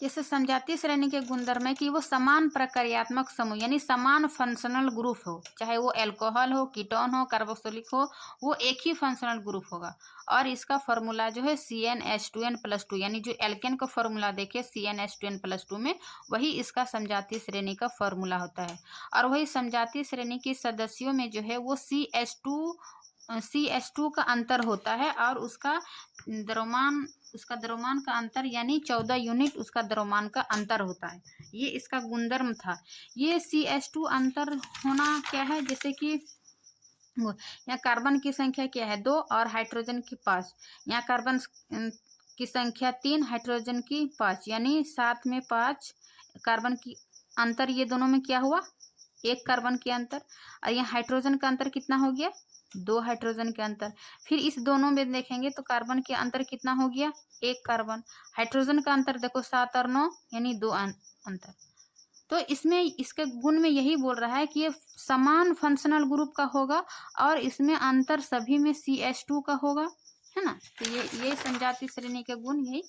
जैसे समजातीय श्रेणी के गुणधर्म है कि वो समान प्रक्रियात्मक समूह यानी समान फंक्शनल ग्रुप हो, चाहे वो अल्कोहल हो, कीटोन हो, कार्बोक्सिलिक हो, वो एक ही फंक्शनल ग्रुप होगा। और इसका फॉर्मूला जो है CnH2n+2 यानी जो एल्केन का फॉर्मूला देखे CnH2n+2 में, वही इसका समजातीय श्रेणी का फॉर्मूला होता है। और वही समजातीय श्रेणी के सदस्यों में जो है वो CH2 का अंतर होता है और उसका द्रव्यमान का अंतर यानी 14 यूनिट उसका द्रव्यमान का अंतर होता है। ये इसका गुणधर्म था। ये CH2 अंतर होना क्या है, जैसे कि यहाँ कार्बन की संख्या क्या है 2 और हाइड्रोजन की 5, यहाँ कार्बन की संख्या 3, हाइड्रोजन की 5, यानी 7 में 5 कार्बन की अंतर, ये दोनों में क्या हुआ, 1 कार्बन के अंतर। और यहाँ हाइड्रोजन का अंतर कितना हो गया, 2 हाइड्रोजन के अंतर। फिर इस दोनों में देखेंगे तो कार्बन के अंतर कितना हो गया, 1 कार्बन। हाइड्रोजन का अंतर देखो 7 और 9 यानी 2 अंतर। तो इसमें इसके गुण में यही बोल रहा है कि ये समान फंक्शनल ग्रुप का होगा और इसमें अंतर सभी में CH2 का होगा, है ना। तो ये समजातीय श्रेणी के गुण यही,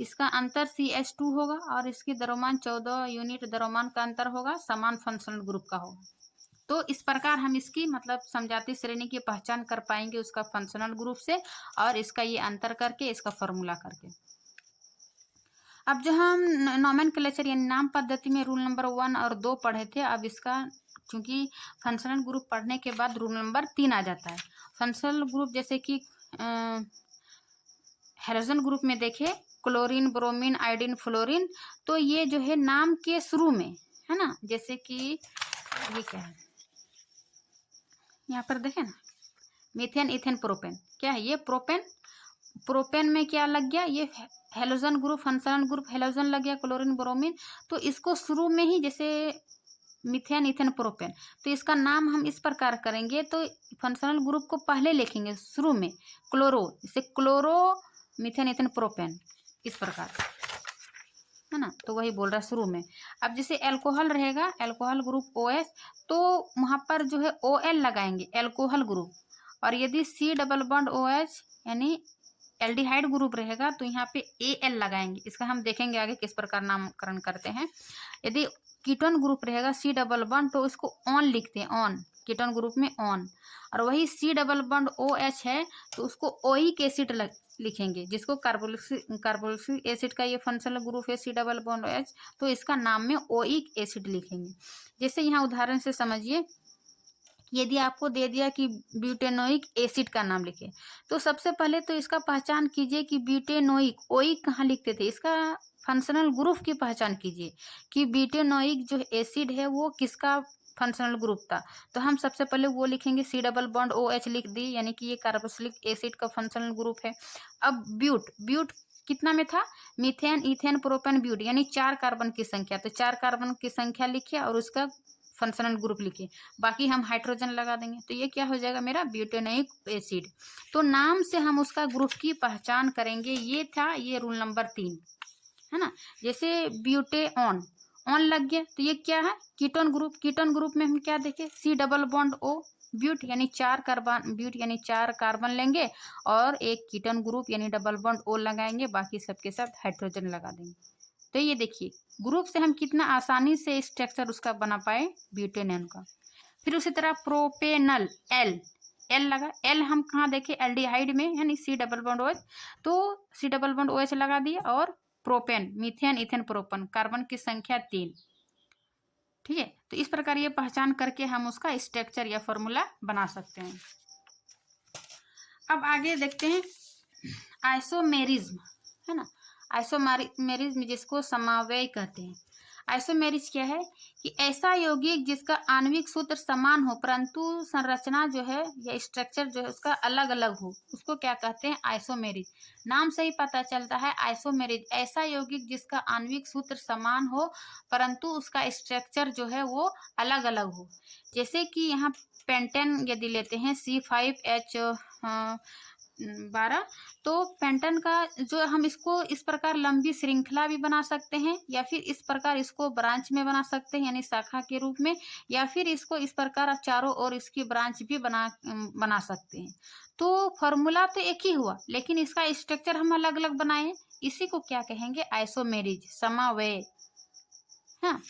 इसका अंतर CH2 होगा और इसकी द्रव्यमान 14 यूनिट द्रव्यमान का अंतर होगा, समान फंक्शनल ग्रुप का होगा। तो इस प्रकार हम इसकी मतलब समजातीय श्रेणी की पहचान कर पाएंगे उसका फंक्शनल ग्रुप से और इसका ये अंतर करके, इसका फॉर्मूला करके। अब जो हम नोमेनक्लेचर यानी नाम पद्धति में रूल नंबर 1 और 2 पढ़े थे, अब इसका क्योंकि फंक्शनल ग्रुप पढ़ने के बाद रूल नंबर 3 आ जाता है। फंक्शनल ग्रुप जैसे कि हेलोजन ग्रुप में देखे क्लोरीन, ब्रोमीन, आयोडीन, फ्लोरीन, तो ये जो है नाम के शुरू में है ना, जैसे कि ये क्या है यहाँ पर देखें ना, मीथेन, इथेन, प्रोपेन, क्या है ये प्रोपेन। प्रोपेन में क्या लग गया, ये halogen group, functional group halogen लग गया, क्लोरीन, ब्रोमीन। तो इसको शुरू में ही जैसे मीथेन, इथेन, प्रोपेन, तो इसका नाम हम इस प्रकार करेंगे। तो फंक्शनल ग्रुप को पहले लिखेंगे शुरू में क्लोरो, जैसे क्लोरो, मीथेन, इथेन, प्रोपेन, इस प्रकार, है ना। तो वही बोल रहा है शुरू में। अब जैसे अल्कोहल रहेगा, अल्कोहल ग्रुप OH, तो वहां पर जो है OL लगाएंगे अल्कोहल ग्रुप। और यदि C डबल बॉन्ड OH यानी एल्डिहाइड ग्रुप रहेगा तो यहाँ पे AL लगाएंगे। इसका हम देखेंगे आगे किस प्रकार नामकरण करते हैं। यदि कीटोन ग्रुप रहेगा C डबल बॉन्ड, तो इसको ऑन लिखते हैं, ऑन, कीटोन ग्रुप में ऑन। और वही C डबल बॉन्ड OH है तो उसको ओइक एसिड लिखेंगे, जिसको कार्बोक्सिलिक एसिड का ये फंक्शनल ग्रुप है C डबल बॉन्ड OH, तो इसका नाम में ओइक एसिड लिखेंगे। जैसे यहाँ उदाहरण से समझिए, यदि आपको दे दिया कि ब्यूटेनोइक एसिड का नाम लिखे, तो सबसे पहले तो इसका पहचान कीजिए कि ब्यूटेनोइक, ओइक कहाँ लिखते थे, इसका फंक्शनल ग्रुप की पहचान कीजिए कि ब्यूटेनोइक जो एसिड है वो किसका फंक्शनल ग्रुप था। तो हम सबसे पहले वो लिखेंगे, C डबल बॉन्ड OH लिख दी, यानी कि ये कार्बोक्सिलिक एसिड का फंक्शनल ग्रुप है। अब ब्यूट कितना में था, मीथेन, इथेन, प्रोपेन, ब्यूट, यानी 4 कार्बन की संख्या, तो 4 कार्बन की संख्या लिखिए और उसका फंक्शनल ग्रुप लिखिए, बाकी हम हाइड्रोजन लगा देंगे। तो ये क्या हो जाएगा मेरा ब्यूटेनोइक एसिड। तो नाम से हम उसका ग्रुप की पहचान करेंगे। ये था ये रूल नंबर 3, है ना। जैसे ब्यूटेन, ऑन लग गया, तो ये क्या है कीटोन ग्रुप। कीटोन ग्रुप में हम क्या देखें, C double bond O, but यानी 4 कार्बन, ब्यूट यानी 4 कार्बन लेंगे और एक कीटोन ग्रुप यानी डबल बॉन्ड O लगाएंगे, बाकी सबके साथ हाइड्रोजन लगा देंगे। तो ये देखिए ग्रुप से हम कितना आसानी से स्ट्रक्चर उसका बना पाए ब्यूटेनॉन का। फिर उसी तरह प्रोपेनल, एल लगा, एल हम कहाँ देखे, एल्डिहाइड में यानी C डबल बॉन्ड OH, तो C डबल बॉन्ड OH लगा दिया। और propane, methane, ethane, propane, carbon की संख्या 3, ठीक है। तो इस प्रकार ये पहचान करके हम उसका स्ट्रक्चर या फॉर्मूला बना सकते हैं। अब आगे देखते हैं आइसोमेरिज्म, है ना। आइसोमेरिज्म जिसको समावयव कहते हैं। आइसोमेरिज क्या है कि ऐसा यौगिक जिसका आणविक सूत्र समान हो परंतु संरचना जो है या स्ट्रक्चर जो है उसका अलग अलग हो, उसको क्या कहते हैं, आइसोमेरिज। नाम से ही पता चलता है आइसोमेरिज, ऐसा यौगिक जिसका आणविक सूत्र समान हो परंतु उसका स्ट्रक्चर जो है वो अलग अलग हो। जैसे कि यहाँ पेंटेन यदि लेते हैं C5H12, तो पेंटन का जो हम इसको इस प्रकार लंबी श्रृंखला भी बना सकते हैं या फिर इस प्रकार इसको ब्रांच में बना सकते हैं यानी शाखा के रूप में, या फिर इसको इस प्रकार चारों ओर इसकी ब्रांच भी बना सकते हैं। तो फॉर्मूला तो एक ही हुआ लेकिन इसका स्ट्रक्चर हम अलग अलग बनाए, इसी को क्या कहेंगे, आइसोमेरिज, समन्वय। हाँ,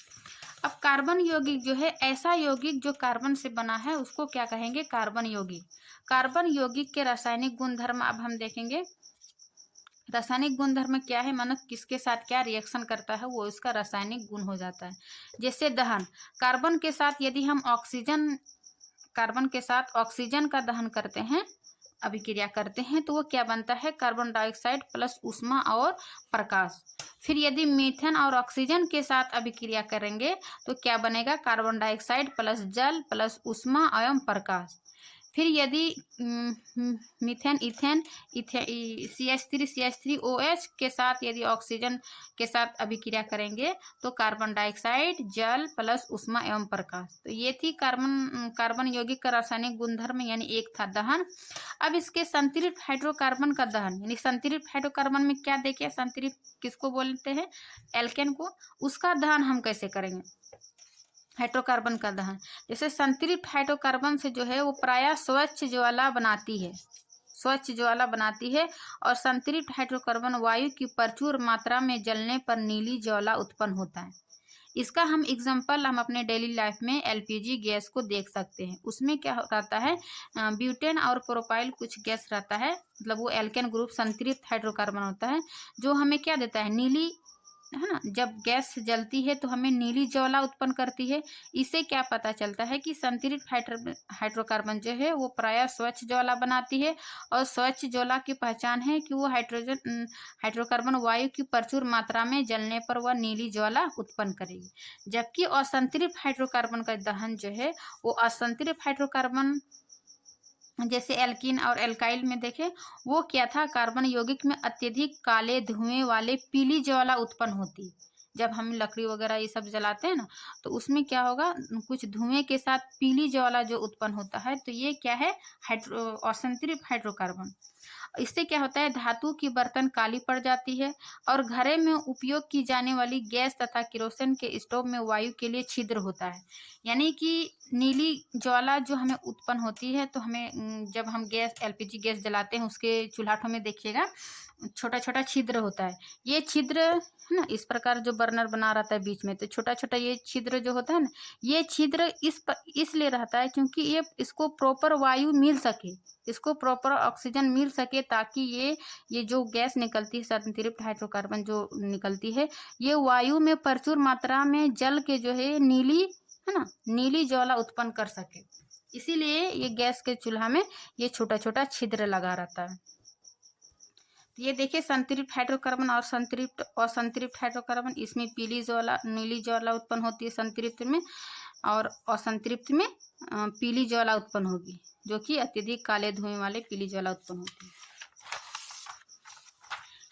अब कार्बन यौगिक जो है ऐसा यौगिक जो कार्बन से बना है उसको क्या कहेंगे, कार्बन यौगिक। कार्बन यौगिक के रासायनिक गुणधर्म अब हम देखेंगे। रासायनिक गुणधर्म क्या है, मानो किसके साथ क्या रिएक्शन करता है वो इसका रासायनिक गुण हो जाता है। जैसे दहन, कार्बन के साथ यदि हम कार्बन के साथ ऑक्सीजन का दहन करते हैं, अभिक्रिया करते हैं, तो वो क्या बनता है, कार्बन डाइऑक्साइड प्लस ऊष्मा और प्रकाश। फिर यदि मीथेन और ऑक्सीजन के साथ अभिक्रिया करेंगे तो क्या बनेगा, कार्बन डाइऑक्साइड प्लस जल प्लस ऊष्मा एवं प्रकाश। फिर यदि मीथेन इथेन CH3CH3OH के साथ यदि ऑक्सीजन के साथ अभिक्रिया करेंगे तो कार्बन डाइऑक्साइड, जल प्लस ऊष्मा एवं प्रकाश। तो ये थी कार्बन यौगिक का रासायनिक गुणधर्म, यानी एक था दहन। अब इसके संतृप्त हाइड्रोकार्बन का दहन, यानी संतृप्त हाइड्रोकार्बन में क्या देखिए, संतृप्त किसको बोलते हैं, एल्केन को, उसका दहन हम कैसे करेंगे, हाइड्रोकार्बन का दहन। जैसे संतृप्त हाइड्रोकार्बन से जो है वो प्रायः स्वच्छ ज्वाला बनाती है, स्वच्छ ज्वाला बनाती है, और संतृप्त हाइड्रोकार्बन वायु की प्रचुर मात्रा में जलने पर नीली ज्वाला उत्पन्न होता है। इसका हम एग्जांपल हम अपने डेली लाइफ में LPG गैस को देख सकते हैं। उसमें क्या रहता है, ब्यूटेन और प्रोपाइल कुछ गैस रहता है, मतलब वो एल्केन ग्रुप संतृप्त हाइड्रोकार्बन होता है, जो हमें क्या देता है, नीली, है ना, जब गैस जलती है तो हमें नीली ज्वाला उत्पन्न करती है। इससे क्या पता चलता है कि संतृप्त हाइड्रोकार्बन जो है वो प्रायः स्वच्छ ज्वाला बनाती है, और स्वच्छ ज्वाला की पहचान है कि वो हाइड्रोकार्बन वायु की प्रचुर मात्रा में जलने पर वह नीली ज्वाला उत्पन्न करेगी। जबकि असंतृप्त हाइड्रोकार्बन का दहन जो है वो असंतृप्त हाइड्रोकार्बन जैसे एल्कीन और एल्काइल में देखें, वो क्या था, कार्बन यौगिक में अत्यधिक काले धुएं वाले पीली ज्वाला उत्पन्न होती है। जब हम लकड़ी वगैरह ये सब जलाते हैं ना, तो उसमें क्या होगा, कुछ धुएं के साथ पीली ज्वाला जो उत्पन्न होता है, तो ये क्या है, असंतृप्त हाइड्रोकार्बन। इससे क्या होता है, धातु की बर्तन काली पड़ जाती है, और घरे में उपयोग की जाने वाली गैस तथा केरोसिन के स्टोव में वायु के लिए छिद्र होता है। यानी कि नीली ज्वाला जो हमें उत्पन्न होती है, तो हमें जब हम LPG गैस जलाते हैं उसके चूल्हाटों में देखिएगा छोटा छोटा छिद्र होता है। ये छिद्र है ना, इस प्रकार जो बर्नर बना रहता है बीच में, तो छोटा छोटा ये छिद्र जो होता है ना, ये छिद्र इसलिए रहता है क्योंकि इसको प्रॉपर वायु मिल सके, इसको प्रॉपर ऑक्सीजन मिल सके, ताकि ये जो गैस निकलती है, संतृप्त हाइड्रोकार्बन जो निकलती है, ये वायु में प्रचुर मात्रा में जल के जो है नीली ज्वाला उत्पन्न कर सके। इसीलिए ये गैस के चूल्हा में ये छोटा छोटा छिद्र लगा रहता है। ये देखिए संतृप्त हाइड्रोकार्बन और असंतृप्त हाइड्रोकार्बन, इसमें नीली ज्वाला उत्पन्न होती है संतृप्त में, और असंतृप्त में पीली ज्वाला उत्पन्न होगी, जो कि अत्यधिक काले धुएं वाले पीली ज्वाला उत्पन्न होती है।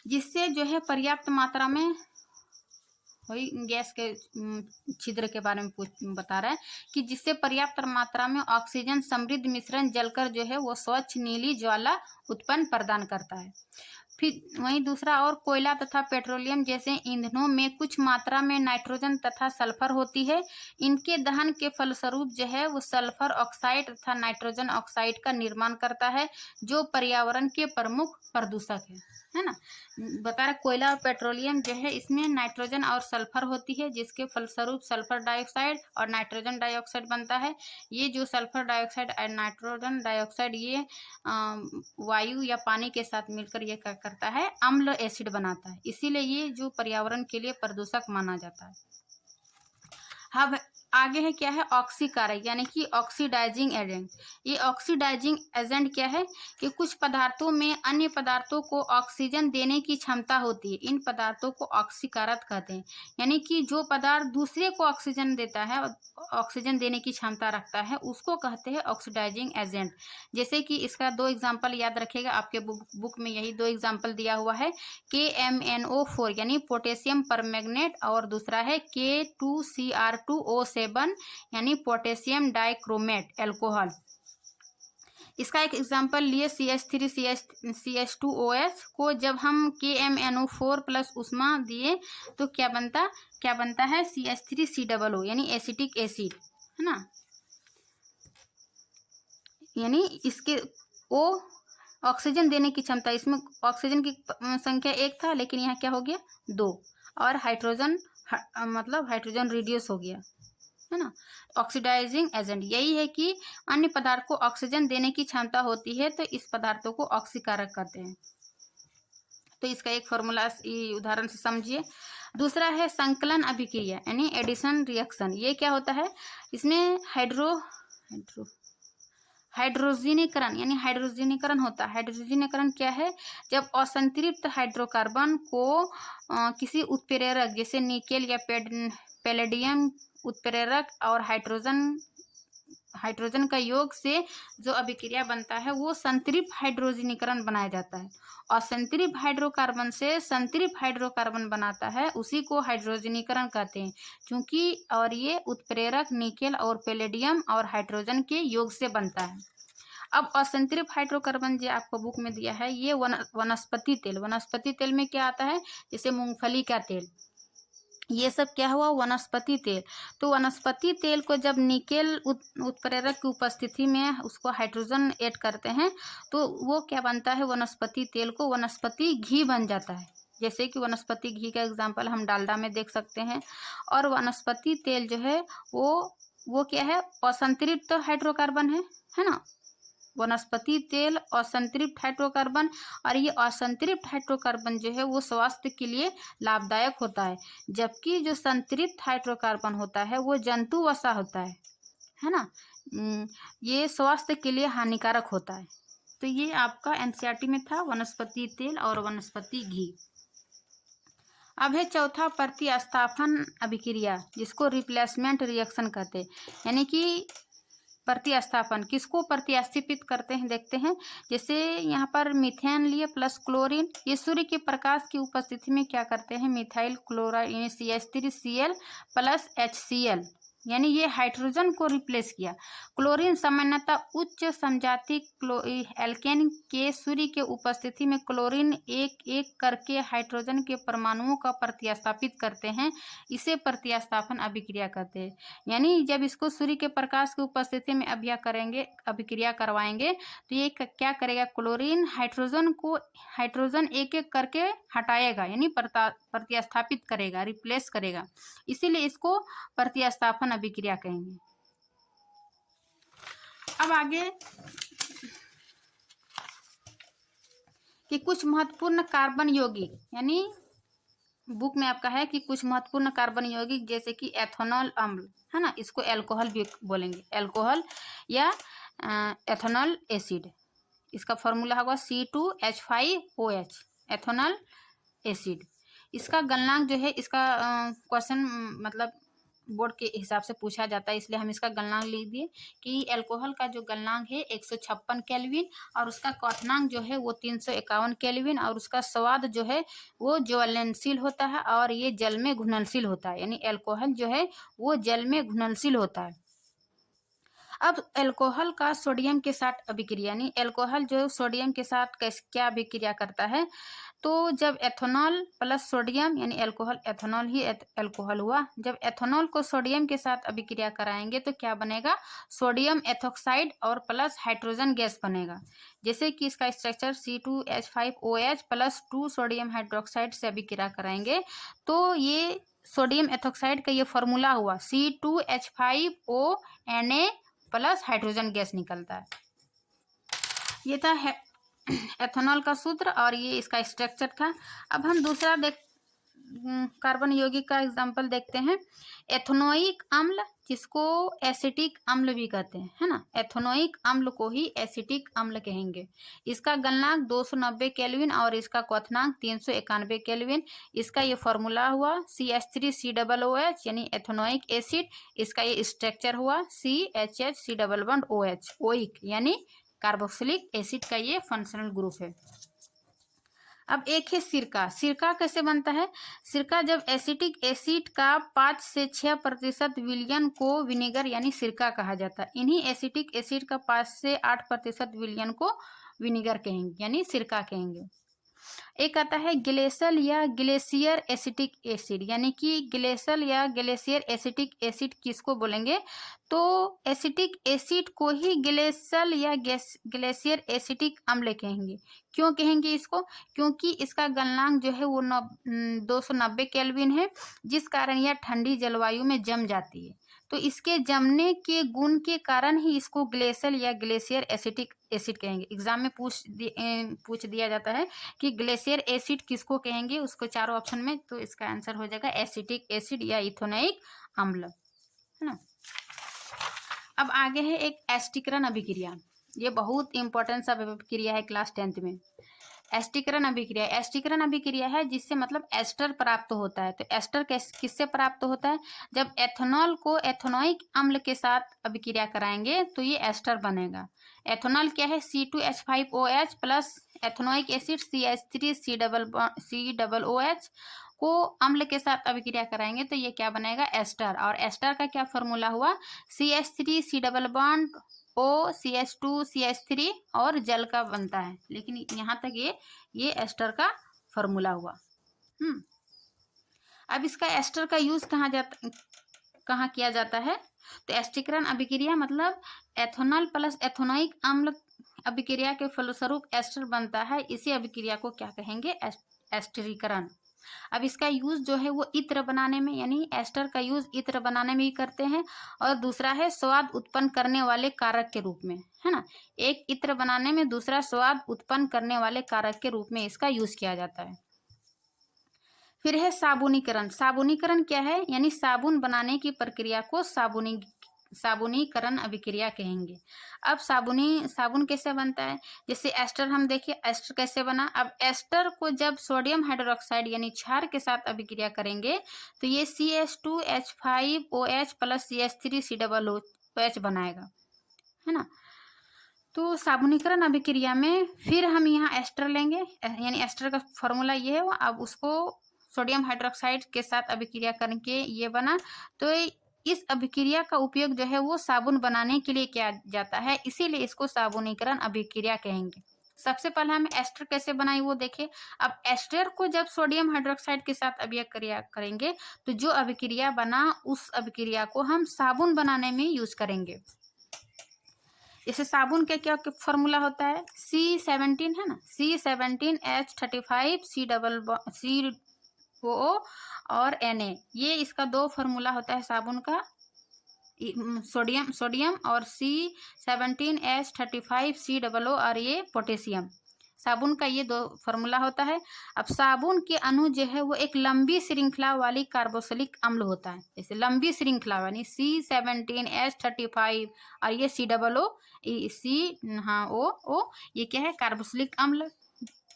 जिससे जो है पर्याप्त मात्रा में, वही गैस के छिद्र के बारे में बता रहा है कि जिससे पर्याप्त मात्रा में ऑक्सीजन समृद्ध मिश्रण जलकर जो है वो स्वच्छ नीली ज्वाला उत्पन्न प्रदान करता है। फिर वहीं दूसरा, और कोयला तथा पेट्रोलियम जैसे ईंधनों में कुछ मात्रा में नाइट्रोजन तथा सल्फर होती है। इनके दहन के फलस्वरूप जो है वो सल्फर ऑक्साइड तथा नाइट्रोजन ऑक्साइड का निर्माण करता है, जो पर्यावरण के प्रमुख प्रदूषक है ना। बता रहे कोयला और पेट्रोलियम जो है इसमें नाइट्रोजन और सल्फर होती है, जिसके फलस्वरूप सल्फर डाइऑक्साइड और नाइट्रोजन डाइऑक्साइड बनता है। ये जो सल्फर डाइऑक्साइड और नाइट्रोजन डाइऑक्साइड ये वायु या पानी के साथ मिलकर ये क्या करता है, अम्ल एसिड बनाता है। इसीलिए ये जो पर्यावरण के लिए प्रदूषक माना जाता है। आगे है क्या है, ऑक्सीकारक यानी कि ऑक्सीडाइजिंग एजेंट। ये ऑक्सीडाइजिंग एजेंट क्या है कि कुछ पदार्थों में अन्य पदार्थों को ऑक्सीजन देने की क्षमता होती है, इन पदार्थों को ऑक्सीकारक कहते हैं। यानी कि जो पदार्थ दूसरे को ऑक्सीजन देता है, ऑक्सीजन देने की क्षमता रखता है, उसको कहते हैं ऑक्सीडाइजिंग एजेंट। जैसे कि इसका 2 एग्जाम्पल याद रखिएगा, आपके बुक में यही 2 एग्जाम्पल दिया हुआ है, KMnO4 यानी पोटेशियम परमैंगनेट, और दूसरा है K2Cr2O7 यानी पोटेशियम डाइक्रोमेट एल्कोहल। इसका एक एग्जाम्पल लिए CH3CH2OH को जब हम KMnO4 प्लस उष्मा दिए तो क्या बनता है CH3COO यानी एसिटिक एसिड, है ना। यानी इसके ओ ऑक्सीजन देने की क्षमता, इसमें ऑक्सीजन की संख्या 1 था, लेकिन यहाँ क्या हो गया 2, और हाइड्रोजन मतलब हाइड्रोजन रिड्यूस हो गया, है ना। ऑक्सीडाइजिंग एजेंट यही है कि अन्य पदार्थ को ऑक्सीजन देने की क्षमता होती है, तो इस पदार्थों को ऑक्सीकारक कहते हैं। तो इसका एक फॉर्मूला उदाहरण से समझिए। दूसरा है संकलन अभिक्रिया यानी एडिशन रिएक्शन। ये क्या होता है, इसमें हाइड्रोजनीकरण यानी हाइड्रोजनीकरण होता है। हाइड्रोजनीकरण क्या है, जब असंतृप्त हाइड्रोकार्बन को किसी उत्प्रेरक जैसे निकेल या पैलेडियम उत्प्रेरक और हाइड्रोजन का योग से जो अभिक्रिया बनता है वो संतृप्त हाइड्रोजनीकरण बनाया जाता है। और संतृप्त हाइड्रोकार्बन से संतृप्त हाइड्रोकार्बन बनाता है, उसी को हाइड्रोजनीकरण कहते हैं, क्योंकि और ये उत्प्रेरक निकेल और पैलेडियम और हाइड्रोजन के योग से बनता है। अब असंतृप्त हाइड्रोकार्बन जो आपको बुक में दिया है, ये वनस्पति तेल। वनस्पति तेल में क्या आता है, जैसे मूंगफली का तेल, ये सब क्या हुआ वनस्पति तेल। तो वनस्पति तेल को जब निकेल उत्प्रेरक की उपस्थिति में उसको हाइड्रोजन ऐड करते हैं तो वो क्या बनता है, वनस्पति तेल को वनस्पति घी बन जाता है। जैसे कि वनस्पति घी का एग्जांपल हम डालडा में देख सकते हैं। और वनस्पति तेल जो है वो क्या है, असंतृप्त हाइड्रोकार्बन है ना। वनस्पति तेल असंतृप्त हाइड्रोकार्बन, और ये असंतृप्त हाइड्रोकार्बन जो है वो स्वास्थ्य के लिए लाभदायक होता है, जबकि जो संतृप्त हाइड्रोकार्बन होता है वो जंतु वसा होता है ना। ये स्वास्थ्य के लिए हानिकारक होता है। तो ये आपका एनसीईआरटी में था वनस्पति तेल और वनस्पति घी। अब है चौथा प्रतिस्थापन अभिक्रिया, जिसको रिप्लेसमेंट रिएक्शन कहते हैं। यानी कि प्रतिस्थापन किसको प्रतिस्थापित करते हैं देखते हैं। जैसे यहाँ पर मीथेन लिए प्लस क्लोरीन, ये सूर्य के प्रकाश की उपस्थिति में क्या करते हैं, मिथाइल क्लोराइड यानी CH3Cl प्लस HCl, यानी ये हाइड्रोजन को रिप्लेस किया। क्लोरीन सामान्यतः उच्च समजाति एल्केन के सूर्य के उपस्थिति में क्लोरीन एक एक करके हाइड्रोजन के परमाणुओं का प्रतिस्थापित करते हैं, इसे प्रतिस्थापन अभिक्रिया कहते हैं। यानी जब इसको सूर्य के प्रकाश की उपस्थिति में अभिक्रिया करवाएंगे तो ये क्या करेगा, क्लोरीन हाइड्रोजन एक एक करके हटाएगा, यानी प्रतिस्थापित करेगा, रिप्लेस करेगा, इसीलिए इसको प्रतिस्थापन अभिक्रिया कहेंगे। अब आगे कि कुछ महत्वपूर्ण कार्बन यौगिक, यानी बुक में आपका है कि कुछ महत्वपूर्ण कार्बन यौगिक जैसे कि एथेनॉल अम्ल, है ना, इसको अल्कोहल भी बोलेंगे, अल्कोहल या एथेनॉल एसिड। इसका फॉर्मूला होगा C2H5OH एथेनॉल एसिड। इसका गलनांक जो है, इसका क्वेश्चन मतलब बोर्ड के हिसाब से पूछा जाता है, इसलिए हम इसका गलनांक लिख दिए कि अल्कोहल का जो गलनांक है 156 केल्विन, और उसका क्वथनांक जो है वो 351 केल्विन, और उसका स्वाद जो है वो ज्वलनशील होता है और ये जल में घुलनशील होता है। यानी अल्कोहल जो है वो जल में घुलनशील होता है। अब अल्कोहल का सोडियम के साथ अभिक्रिया, यानी अल्कोहल जो सोडियम के साथ क्या अभिक्रिया करता है, तो जब एथेनॉल प्लस सोडियम यानी अल्कोहल एथेनॉल ही अल्कोहल हुआ, जब एथेनॉल को सोडियम के साथ अभिक्रिया कराएंगे तो क्या बनेगा, सोडियम एथोक्साइड और प्लस हाइड्रोजन गैस बनेगा। जैसे कि इसका structure C2H5OH plus 2 sodium hydroxide से अभिक्रिया कराएंगे तो ये सोडियम एथोक्साइड का ये फॉर्मूला हुआ C2H5ONa प्लस हाइड्रोजन गैस निकलता है। ये था एथेनॉल का सूत्र और ये इसका स्ट्रक्चर था। अब हम दूसरा कार्बन यौगिक का एग्जाम्पल देखते हैं। एथेनोइक अम्ल, जिसको एसिटिक अम्ल भी कहते हैं, है ना। एथेनोइक अम्ल को ही एसिटिक अम्ल कहेंगे। इसका गलनांक 290 केल्विन और इसका क्वथनांक 391 केल्विन। इसका ये फॉर्मूला हुआ CH3COOH यानी एथेनोइक एसिड। इसका ये स्ट्रक्चर हुआ CHH C double bond OH, oic यानी कार्बोक्सिलिक एसिड का ये फंक्शनल ग्रुप है। अब एक है सिरका। सिरका कैसे बनता है? सिरका जब एसिटिक एसिड का 5 से 6% विलयन को विनेगर यानी सिरका कहा जाता है। इन्हीं एसिटिक एसिड का 5 से 8% विलयन को विनेगर कहेंगे यानी सिरका कहेंगे। एक आता है ग्लेशियल या ग्लेशियर एसिटिक एसिड, यानी कि ग्लेशियल या ग्लेशियर एसिटिक एसिड किसको बोलेंगे? तो एसिटिक एसिड को ही ग्लेशियल या ग्लेशियर एसिटिक अम्ल कहेंगे। क्यों कहेंगे इसको? क्योंकि इसका गलनांक जो है वो 290 केल्विन है, जिस कारण यह ठंडी जलवायु में जम जाती है। तो इसके जमने के गुण के कारण ही इसको ग्लेशियल या ग्लेशियर एसिटिक एसिड कहेंगे। एग्जाम में पूछ दिया जाता है कि ग्लेशियर एसिड किसको कहेंगे, उसको चारों ऑप्शन में, तो इसका आंसर हो जाएगा एसिटिक एसिड या इथेनोइक अम्ल, है ना। अब आगे है एक एस्टिकरण अभिक्रिया। ये बहुत इंपॉर्टेंट सा अभिक्रिया है क्लास 10th में। एस्टिकरण अभिक्रिया, एस्टिकरण अभिक्रिया है जिससे मतलब एस्टर प्राप्त होता है। तो एस्टर किससे प्राप्त होता है? जब एथेनॉल को एथेनोइक अम्ल के साथ अभिक्रिया कराएंगे तो ये एस्टर बनेगा। एथेनॉल क्या है? C2H5OH plus ethanoic acid CH3COOH को अम्ल के साथ अभिक्रिया कराएंगे तो ये क्या बनेगा? एस्टर। और एस्टर का क्या फॉर्मूला हुआ? CH3C double bond O CH2CH3 और जल का बनता है। लेकिन यहाँ तक ये एस्टर का फॉर्मूला हुआ। अब इसका एस्टर का यूज कहाँ किया जाता है? तो एस्टिकरण अभिक्रिया मतलब एथेनॉल प्लस एथेनोइक अम्ल अभिक्रिया के फलस्वरूप एस्टर बनता है। इसी अभिक्रिया को क्या कहेंगे? एस्टरीकरण। अब इसका यूज जो है वो इत्र बनाने में, यानी एस्टर का यूज इत्र बनाने में भी करते हैं। और दूसरा है स्वाद उत्पन्न करने वाले कारक के रूप में, है ना। एक इत्र बनाने में, दूसरा स्वाद उत्पन्न करने वाले कारक के रूप में इसका यूज किया जाता है। फिर है साबुनीकरण। साबुनीकरण क्या है? यानी साबुन बनाने की प्रक्रिया को साबुनीकरण अभिक्रिया कहेंगे। अब साबुन कैसे बनता है? जैसे एस्टर हम देखिए, एस्टर कैसे बना। अब एस्टर को जब सोडियम हाइड्रोक्साइड यानी क्षार के साथ अभिक्रिया करेंगे तो ये CH2H5OH प्लस CH3COOH बनाएगा, है ना। तो साबुनीकरण अभिक्रिया में फिर हम यहाँ एस्टर लेंगे, यानी एस्टर का फॉर्मूला ये है। अब उसको सोडियम हाइड्रोक्साइड के साथ अभिक्रिया करके ये बना। तो इस अभिक्रिया का उपयोग जो है वो साबुन बनाने के लिए किया जाता है, इसीलिए इसको साबुनीकरण अभिक्रिया कहेंगे। सबसे पहले हम एस्टर कैसे बनाई वो देखें। अब एस्टर को जब सोडियम हाइड्रोक्साइड के साथ अभिक्रिया करेंगे तो जो अभिक्रिया बना उस अभिक्रिया को हम साबुन बनाने में यूज करेंगे। जैसे साबुन का क्या फॉर्मूला होता है? C17 है ना, C17H35COO और Na, ये इसका 2 फॉर्मूला होता है साबुन का, सोडियम और C17H35COO और ये पोटेशियम। साबुन का ये 2 फॉर्मूला होता है। अब साबुन के अणु जो है वो एक लंबी श्रृंखला वाली कार्बोक्सिलिक अम्ल होता है। जैसे लंबी श्रृंखला वाली C17H35 और ये COO ये क्या है? कार्बोक्सिलिक अम्ल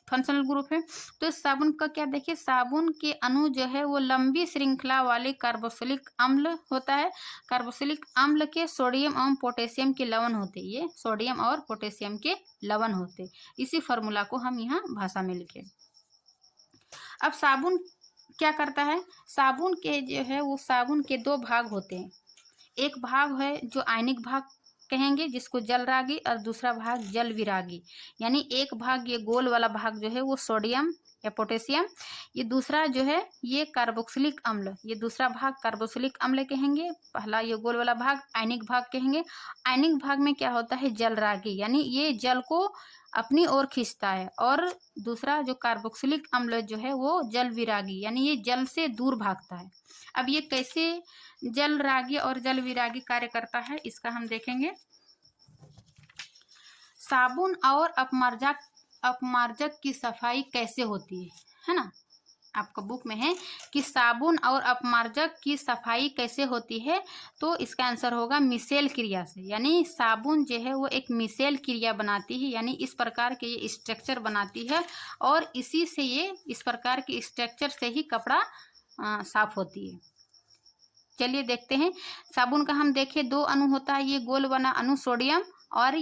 फंक्शनल ग्रुप है। तो इस साबुन का क्या देखिए, साबुन के अणु जो है वो लंबी श्रृंखला वाले कार्बोक्सिलिक अम्ल होता है। कार्बोक्सिलिक अम्ल के सोडियम एवं पोटेशियम के लवण होते, ये सोडियम और पोटेशियम के लवण होते। इसी फॉर्मूला को हम यहाँ भाषा में लिखे। अब साबुन क्या करता है? साबुन के जो है वो साबुन के 2 भाग होते हैं। एक भाग है जो आयनिक भाग कहेंगे जिसको जल रागी, और दूसरा भाग जल विरागी। यानी एक भाग ये गोल वाला भाग जो है वो सोडियम या पोटेशियम, ये दूसरा जो है ये कार्बोक्सिलिक अम्ल, ये दूसरा भाग कार्बोक्सिलिक अम्ल कहेंगे। पहला ये गोल वाला भाग आयनिक भाग कहेंगे। आयनिक भाग में क्या होता है? जल रागी, यानी ये जल को अपनी ओर खींचता है। और दूसरा जो कार्बोक्सिलिक अम्ल जो है वो जल विरागी, यानी ये जल से दूर भागता है। अब ये कैसे जल रागी और जल विरागी कार्य करता है इसका हम देखेंगे। साबुन और अपमार्जक की सफाई कैसे होती है ना। आपका बुक में है कि साबुन और अपमार्जक की सफाई कैसे होती है, तो इसका आंसर होगा मिसेल क्रिया से। यानी साबुन जो है वो एक मिसेल क्रिया बनाती है, यानी इस प्रकार के ये स्ट्रक्चर बनाती है और इसी से ये इस प्रकार के स्ट्रक्चर से ही कपड़ा साफ होती है। चलिए देखते हैं। साबुन का हम देखें दो अणु होता है, ये गोल बना अणु सोडियम और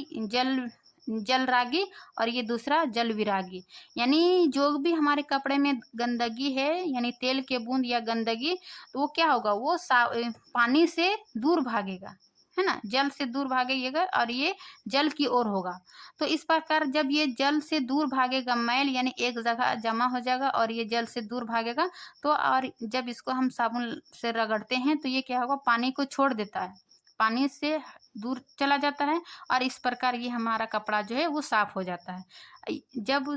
जल रागी, और ये दूसरा जल विरागी। यानी जो भी हमारे कपड़े में गंदगी है, यानी तेल के बूंद या गंदगी, तो वो क्या होगा, वो पानी से दूर भागेगा, है ना, जल से दूर भागेगा और ये जल की ओर होगा। तो इस प्रकार जब ये जल से दूर भागेगा, मैल यानी एक जगह जमा हो जाएगा और ये जल से दूर भागेगा, तो और जब इसको हम साबुन से रगड़ते हैं तो ये क्या होगा, पानी को छोड़ देता है, पानी से दूर चला जाता है और इस प्रकार ये हमारा कपड़ा जो है वो साफ हो जाता है। जब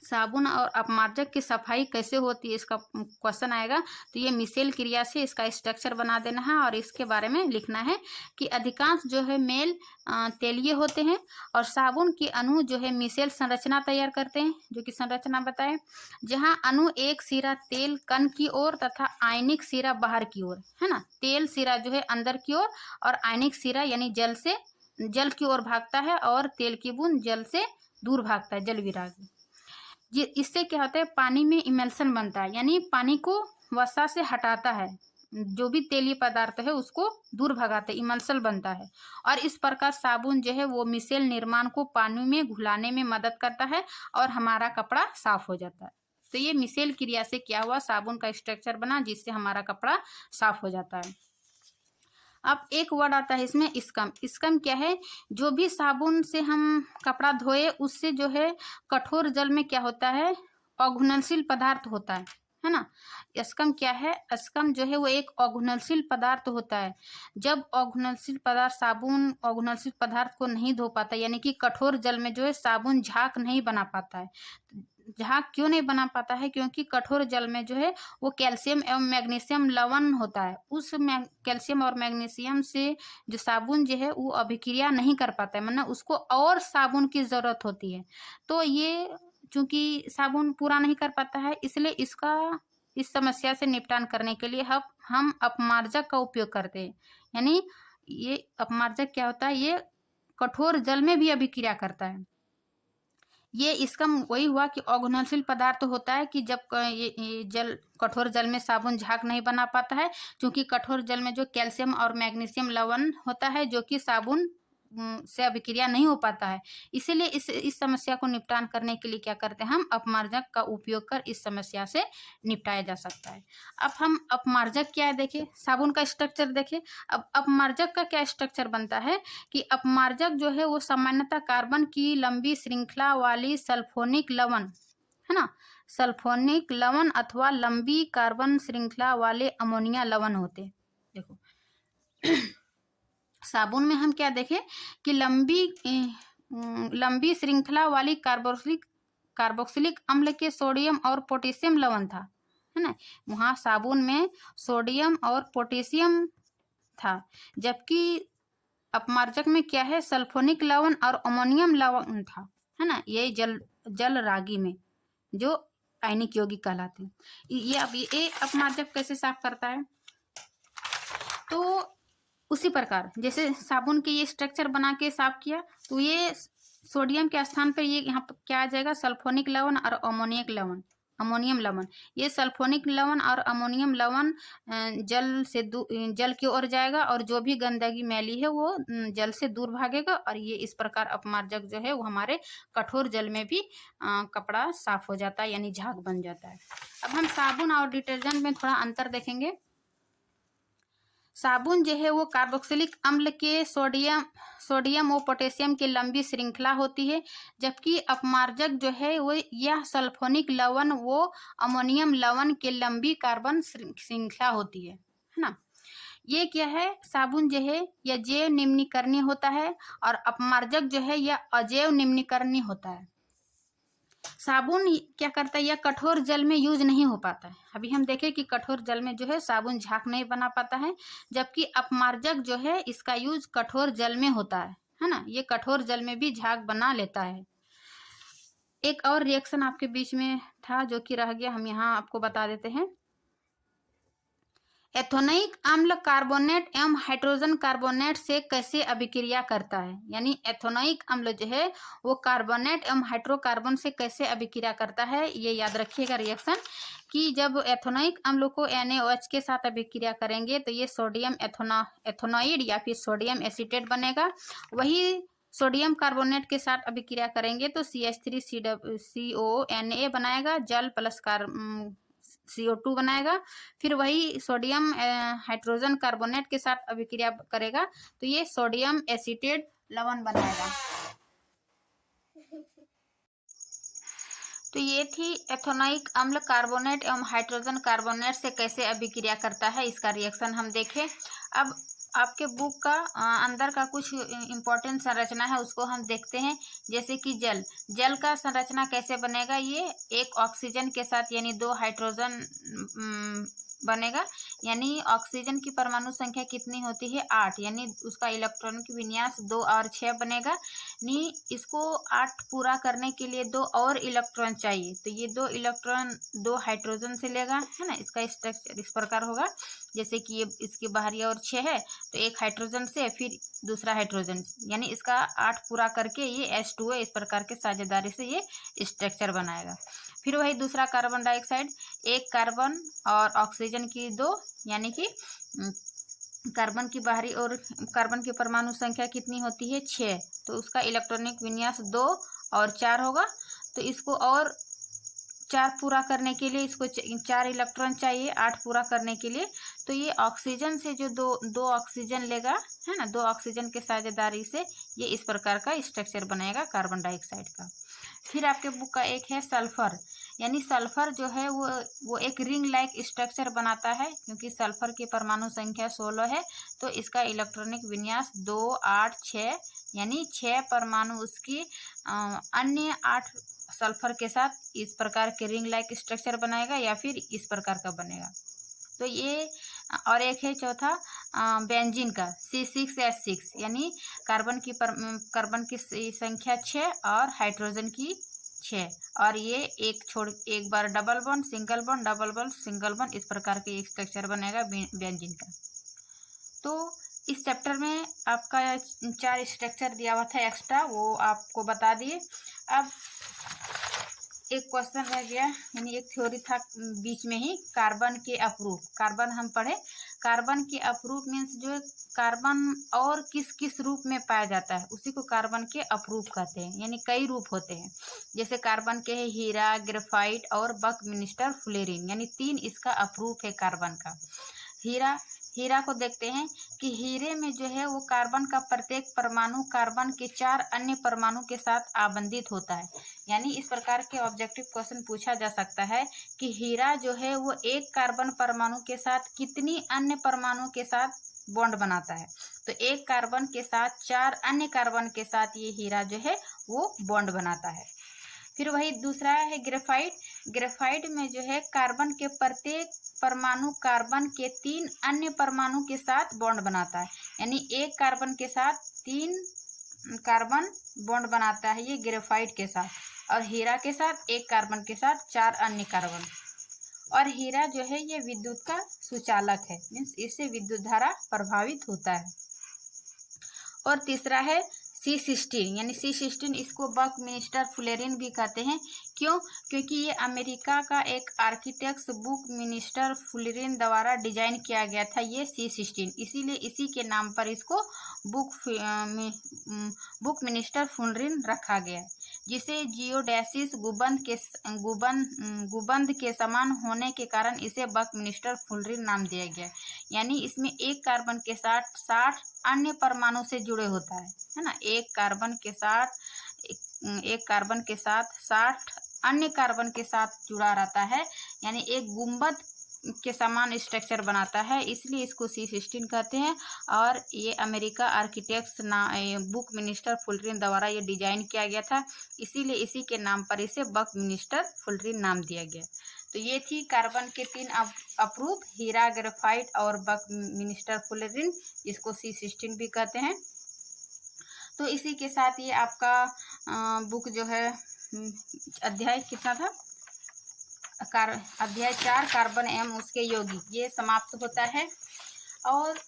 साबुन और अपमार्जक की सफाई कैसे होती है, इसका क्वेश्चन आएगा, तो ये मिसेल क्रिया से इसका स्ट्रक्चर बना देना है और इसके बारे में लिखना है कि अधिकांश जो है मेल तेलीय होते हैं और साबुन के अणु जो है मिसेल संरचना तैयार करते हैं, जो कि संरचना बताए, जहां अणु एक सिरा तेल कण की ओर तथा आयनिक सिरा बाहर की ओर, है ना, तेल सिरा जो है अंदर की ओर और आयनिक सिरा यानी जल की ओर भागता है और तेल की बूंद जल से दूर भागता है, जल विरागी। ये इससे क्या होता है, पानी में इमल्सन बनता है, यानी पानी को वसा से हटाता है, जो भी तेलीय पदार्थ है उसको दूर भगाते, इमल्सन बनता है। और इस प्रकार साबुन जो है वो मिसेल निर्माण को पानी में घुलाने में मदद करता है और हमारा कपड़ा साफ हो जाता है। तो ये मिसेल क्रिया से क्या हुआ, साबुन का स्ट्रक्चर बना जिससे हमारा कपड़ा साफ हो जाता है। अब एक वर्ड आता है इसमें स्कम। स्कम क्या है, जो भी साबुन से हम कपड़ा धोए उससे जो है कठोर जल में क्या होता है, अघुलनशील पदार्थ होता है ना। स्कम क्या है, स्कम जो है वो एक अघुलनशील पदार्थ होता है। जब अघुलनशील पदार्थ साबुन अघुलनशील पदार्थ को नहीं धो पाता, यानी कि कठोर जल में जो है साबुन झाग नहीं बना पाता है। झाग क्यों नहीं बना पाता है, क्योंकि कठोर जल में जो है वो कैल्शियम एवं मैग्नीशियम लवण होता है। उस कैल्शियम और मैग्नीशियम से जो साबुन जो है वो अभिक्रिया नहीं कर पाता है, मतलब उसको और साबुन की जरूरत होती है। तो ये चूंकि साबुन पूरा नहीं कर पाता है, इसलिए इस समस्या से निपटान करने के लिए हम अपमार्जक का उपयोग करते हैं। यानी ये अपमार्जक क्या होता है, ये कठोर जल में भी अभिक्रिया करता है। ये इसका वही हुआ कि अघुलनशील पदार्थ होता है कि जब ये कठोर जल में साबुन झाग नहीं बना पाता है, क्योंकि कठोर जल में जो कैल्शियम और मैग्नीशियम लवण होता है जो कि साबुन से अभिक्रिया नहीं हो पाता है। इसीलिए इस समस्या को निपटान करने के लिए क्या करते हैं, हम अपमार्जक का उपयोग कर इस समस्या से निपटाया जा सकता है। अब हम अपमार्जक क्या है देखें, साबुन का स्ट्रक्चर देखें। अब अपमार्जक का क्या स्ट्रक्चर बनता है कि अपमार्जक जो है वो सामान्यतः कार्बन की लंबी श्रृंखला वाली सल्फोनिक लवण, है ना, सल्फोनिक लवण अथवा लंबी कार्बन श्रृंखला वाले अमोनिया लवण होते। देखो साबुन में हम क्या देखें कि लंबी श्रृंखला वाली कार्बोक्सिलिक अम्ल के सोडियम और पोटेशियम लवण था, है ना, वहाँ साबुन में सोडियम और पोटेशियम था। जबकि अपमार्जक में क्या है, सल्फोनिक लवण और अमोनियम लवण था, है ना, ये जल रागी में जो आयनिक यौगिक कहलाते हैं। ये अपमार्जक कैसे साफ करता है, तो उसी प्रकार जैसे साबुन के ये स्ट्रक्चर बना के साफ किया, तो ये सोडियम के स्थान पर ये यहाँ पर क्या आ जाएगा, सल्फोनिक लवण और अमोनियम लवण। ये सल्फोनिक लवण और अमोनियम लवण जल की ओर जाएगा और जो भी गंदगी मैली है वो जल से दूर भागेगा और ये इस प्रकार अपमार्जक जो है वो हमारे कठोर जल में भी कपड़ा साफ हो जाता है, यानी झाग बन जाता है। अब हम साबुन और डिटर्जेंट में थोड़ा अंतर देखेंगे। साबुन जो है वो कार्बोक्सिलिक अम्ल के सोडियम और पोटेशियम की लंबी श्रृंखला होती है, जबकि अपमार्जक जो है वो यह सल्फोनिक लवण वो अमोनियम लवण के लंबी कार्बन श्रृंखला होती है ना। ये क्या है, साबुन जो है यह जैव निम्नीकरणीय होता है और अपमार्जक जो है यह अजैव निम्नीकरणीय होता है। साबुन क्या करता है, यह कठोर जल में यूज नहीं हो पाता है। अभी हम देखें कि कठोर जल में जो है साबुन झाग नहीं बना पाता है, जबकि अपमार्जक जो है इसका यूज कठोर जल में होता है ना, ये कठोर जल में भी झाग बना लेता है। एक और रिएक्शन आपके बीच में था जो कि रह गया, हम यहाँ आपको बता देते हैं। एथोनोइक अम्ल कार्बोनेट एवं हाइड्रोजन कार्बोनेट से कैसे अभिक्रिया करता है, यानी एथोनोइक अम्ल जो है वो कार्बोनेट एवं हाइड्रोकार्बन से कैसे अभिक्रिया करता है, ये याद रखिएगा रिएक्शन कि जब एथोनोइक अम्ल को NaOH के साथ अभिक्रिया करेंगे तो ये सोडियम एथोनोइड या फिर सोडियम एसीटेट बनेगा। वही सोडियम कार्बोनेट के साथ अभिक्रिया करेंगे तो CH3CONA बनाएगा, जल प्लस CO2 बनाएगा। फिर वही सोडियम हाइड्रोजन कार्बोनेट के साथ अभिक्रिया करेगा तो ये सोडियम एसीटेट लवण बनाएगा। तो ये थी एथोनोइक अम्ल कार्बोनेट एवं हाइड्रोजन कार्बोनेट से कैसे अभिक्रिया करता है, इसका रिएक्शन हम देखें। अब आपके बुक का अंदर का कुछ इम्पोर्टेंट संरचना है उसको हम देखते हैं। जैसे कि जल का संरचना कैसे बनेगा, ये एक ऑक्सीजन के साथ यानी 2 हाइड्रोजन बनेगा, यानी ऑक्सीजन की परमाणु संख्या कितनी होती है 8, यानी उसका इलेक्ट्रॉनिक विन्यास 2 और 6 बनेगा। नी इसको 8 पूरा करने के लिए 2 और इलेक्ट्रॉन चाहिए, तो ये 2 इलेक्ट्रॉन 2 हाइड्रोजन से लेगा, है ना। इसका स्ट्रक्चर इस प्रकार होगा, जैसे कि ये इसकी बाहरी और 6 है तो एक हाइड्रोजन से फिर दूसरा हाइड्रोजन, यानी इसका 8 पूरा करके ये H2O इस प्रकार के साझेदारी से ये स्ट्रक्चर बनाएगा। फिर वही दूसरा कार्बन डाइऑक्साइड, एक कार्बन और ऑक्सीजन की 2, यानी कि कार्बन की बाहरी और कार्बन की परमाणु संख्या कितनी होती है 6, तो उसका इलेक्ट्रॉनिक विन्यास 2 और 4 होगा। तो इसको और 4 पूरा करने के लिए इसको 4 इलेक्ट्रॉन चाहिए 8 पूरा करने के लिए, तो ये ऑक्सीजन से जो दो ऑक्सीजन लेगा, है ना, 2 ऑक्सीजन के साझेदारी से ये इस प्रकार का स्ट्रक्चर बनाएगा कार्बन डाइऑक्साइड का। फिर आपके बुक का एक है सल्फर, यानी सल्फर जो है वो एक रिंग लाइक स्ट्रक्चर बनाता है, क्योंकि सल्फर की परमाणु संख्या 16 है तो इसका इलेक्ट्रॉनिक विन्यास 2 8 6, यानी 6 परमाणु उसकी अन्य 8 सल्फर के साथ इस प्रकार के रिंग लाइक स्ट्रक्चर बनाएगा या फिर इस प्रकार का बनेगा। तो ये और एक है चौथा बेंजीन का C6H6, यानी कार्बन की संख्या 6 और हाइड्रोजन की 6, और ये एक बार double bond single bond double bond single bond इस प्रकार के एक स्ट्रक्चर बनेगा बेंजीन का। तो इस चैप्टर में आपका 4 स्ट्रक्चर दिया हुआ था एक्स्ट्रा, वो आपको बता दिए। अब एक क्वेश्चन रह गया, यानी एक थ्योरी था बीच में ही, कार्बन के अपरूप। कार्बन हम पढ़े, कार्बन के अपरूप मीन्स जो कार्बन और किस किस रूप में पाया जाता है उसी को कार्बन के अपरूप कहते हैं, यानी कई रूप होते हैं। जैसे कार्बन के है हीरा, ग्रेफाइट और बकमिस्टर फ्लोरीन, यानी 3 इसका अपरूप है कार्बन का। हीरा को देखते हैं कि हीरे में जो है वो कार्बन का प्रत्येक परमाणु कार्बन के 4 अन्य परमाणु के साथ आबंधित होता है, यानी इस प्रकार के ऑब्जेक्टिव क्वेश्चन पूछा जा सकता है कि हीरा जो है वो एक कार्बन परमाणु के साथ कितनी अन्य परमाणु के साथ बॉन्ड बनाता है, तो एक कार्बन के साथ 4 अन्य कार्बन के साथ ये हीरा जो है वो बॉन्ड बनाता है। फिर वही दूसरा है ग्रेफाइट में जो है कार्बन के प्रत्येक परमाणु कार्बन के 3 अन्य परमाणु के साथ बॉन्ड बनाता है, यानी एक कार्बन के साथ 3 कार्बन बॉन्ड बनाता है ये ग्रेफाइट के साथ, और हीरा के साथ एक कार्बन के साथ 4 अन्य कार्बन। और हीरा जो है ये विद्युत का सुचालक है, मीन्स इससे विद्युत धारा प्रभावित होता है। और तीसरा है C16, यानी C16 इसको बकमिस्टर फ्लोरीन भी कहते हैं। क्यों? क्योंकि ये अमेरिका का एक आर्किटेक्ट बकमिस्टर फ्लोरीन द्वारा डिजाइन किया गया था ये C16, इसीलिए इसी के नाम पर इसको बकमिस्टर फ्लोरीन रखा गया है, जिसे जियोडेसिस गुबंद के समान होने के कारण इसे बकमिस्टर फ्लोरीन नाम दिया गया, यानी इसमें एक कार्बन के साथ 60 अन्य परमाणु से जुड़े होता है ना, एक कार्बन के साथ 60 अन्य कार्बन के साथ जुड़ा रहता है, यानी एक गुंबद के समान स्ट्रक्चर बनाता है, इसलिए इसको C16 कहते हैं। और ये अमेरिका आर्किटेक्ट बकमिस्टर फ्लोरीन द्वारा ये डिजाइन किया गया था, इसीलिए इसी के नाम पर इसे बकमिस्टर फ्लोरीन नाम दिया गया। तो ये थी कार्बन के 3 अपरूप, हीरा, ग्रेफाइट और बकमिस्टर फ्लोरीन, इसको C16 भी कहते हैं। तो इसी के साथ ये आपका बुक जो है अध्याय कितना था, अध्याय 4 कार्बन एवं उसके यौगिक, ये समाप्त होता है। और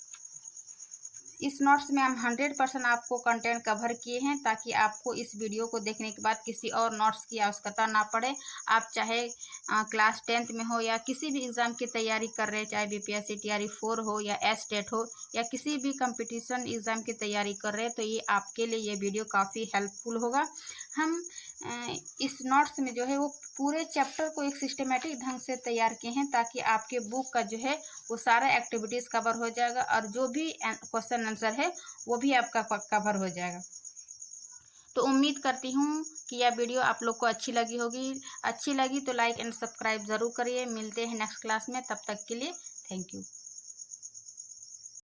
इस नोट्स में हम 100% आपको कंटेंट कवर किए हैं, ताकि आपको इस वीडियो को देखने के बाद किसी और नोट्स की आवश्यकता ना पड़े। आप चाहे क्लास 10th में हो या किसी भी एग्ज़ाम की तैयारी कर रहे हैं, चाहे बीपीएससी टीआरई 4 हो या एस्टेट हो या किसी भी कंपटीशन एग्ज़ाम की तैयारी कर रहे हैं, तो ये आपके लिए ये वीडियो काफ़ी हेल्पफुल होगा। हम इस नोट्स में जो है वो पूरे चैप्टर को एक सिस्टमेटिक ढंग से तैयार किए हैं, ताकि आपके बुक का जो है वो सारा एक्टिविटीज़ कवर हो जाएगा और जो भी क्वेश्चन आंसर है वो भी आपका कवर हो जाएगा। तो उम्मीद करती हूँ कि यह वीडियो आप लोग को अच्छी लगी होगी। अच्छी लगी तो लाइक एंड सब्सक्राइब ज़रूर करिए। मिलते हैं नेक्स्ट क्लास में, तब तक के लिए थैंक यू।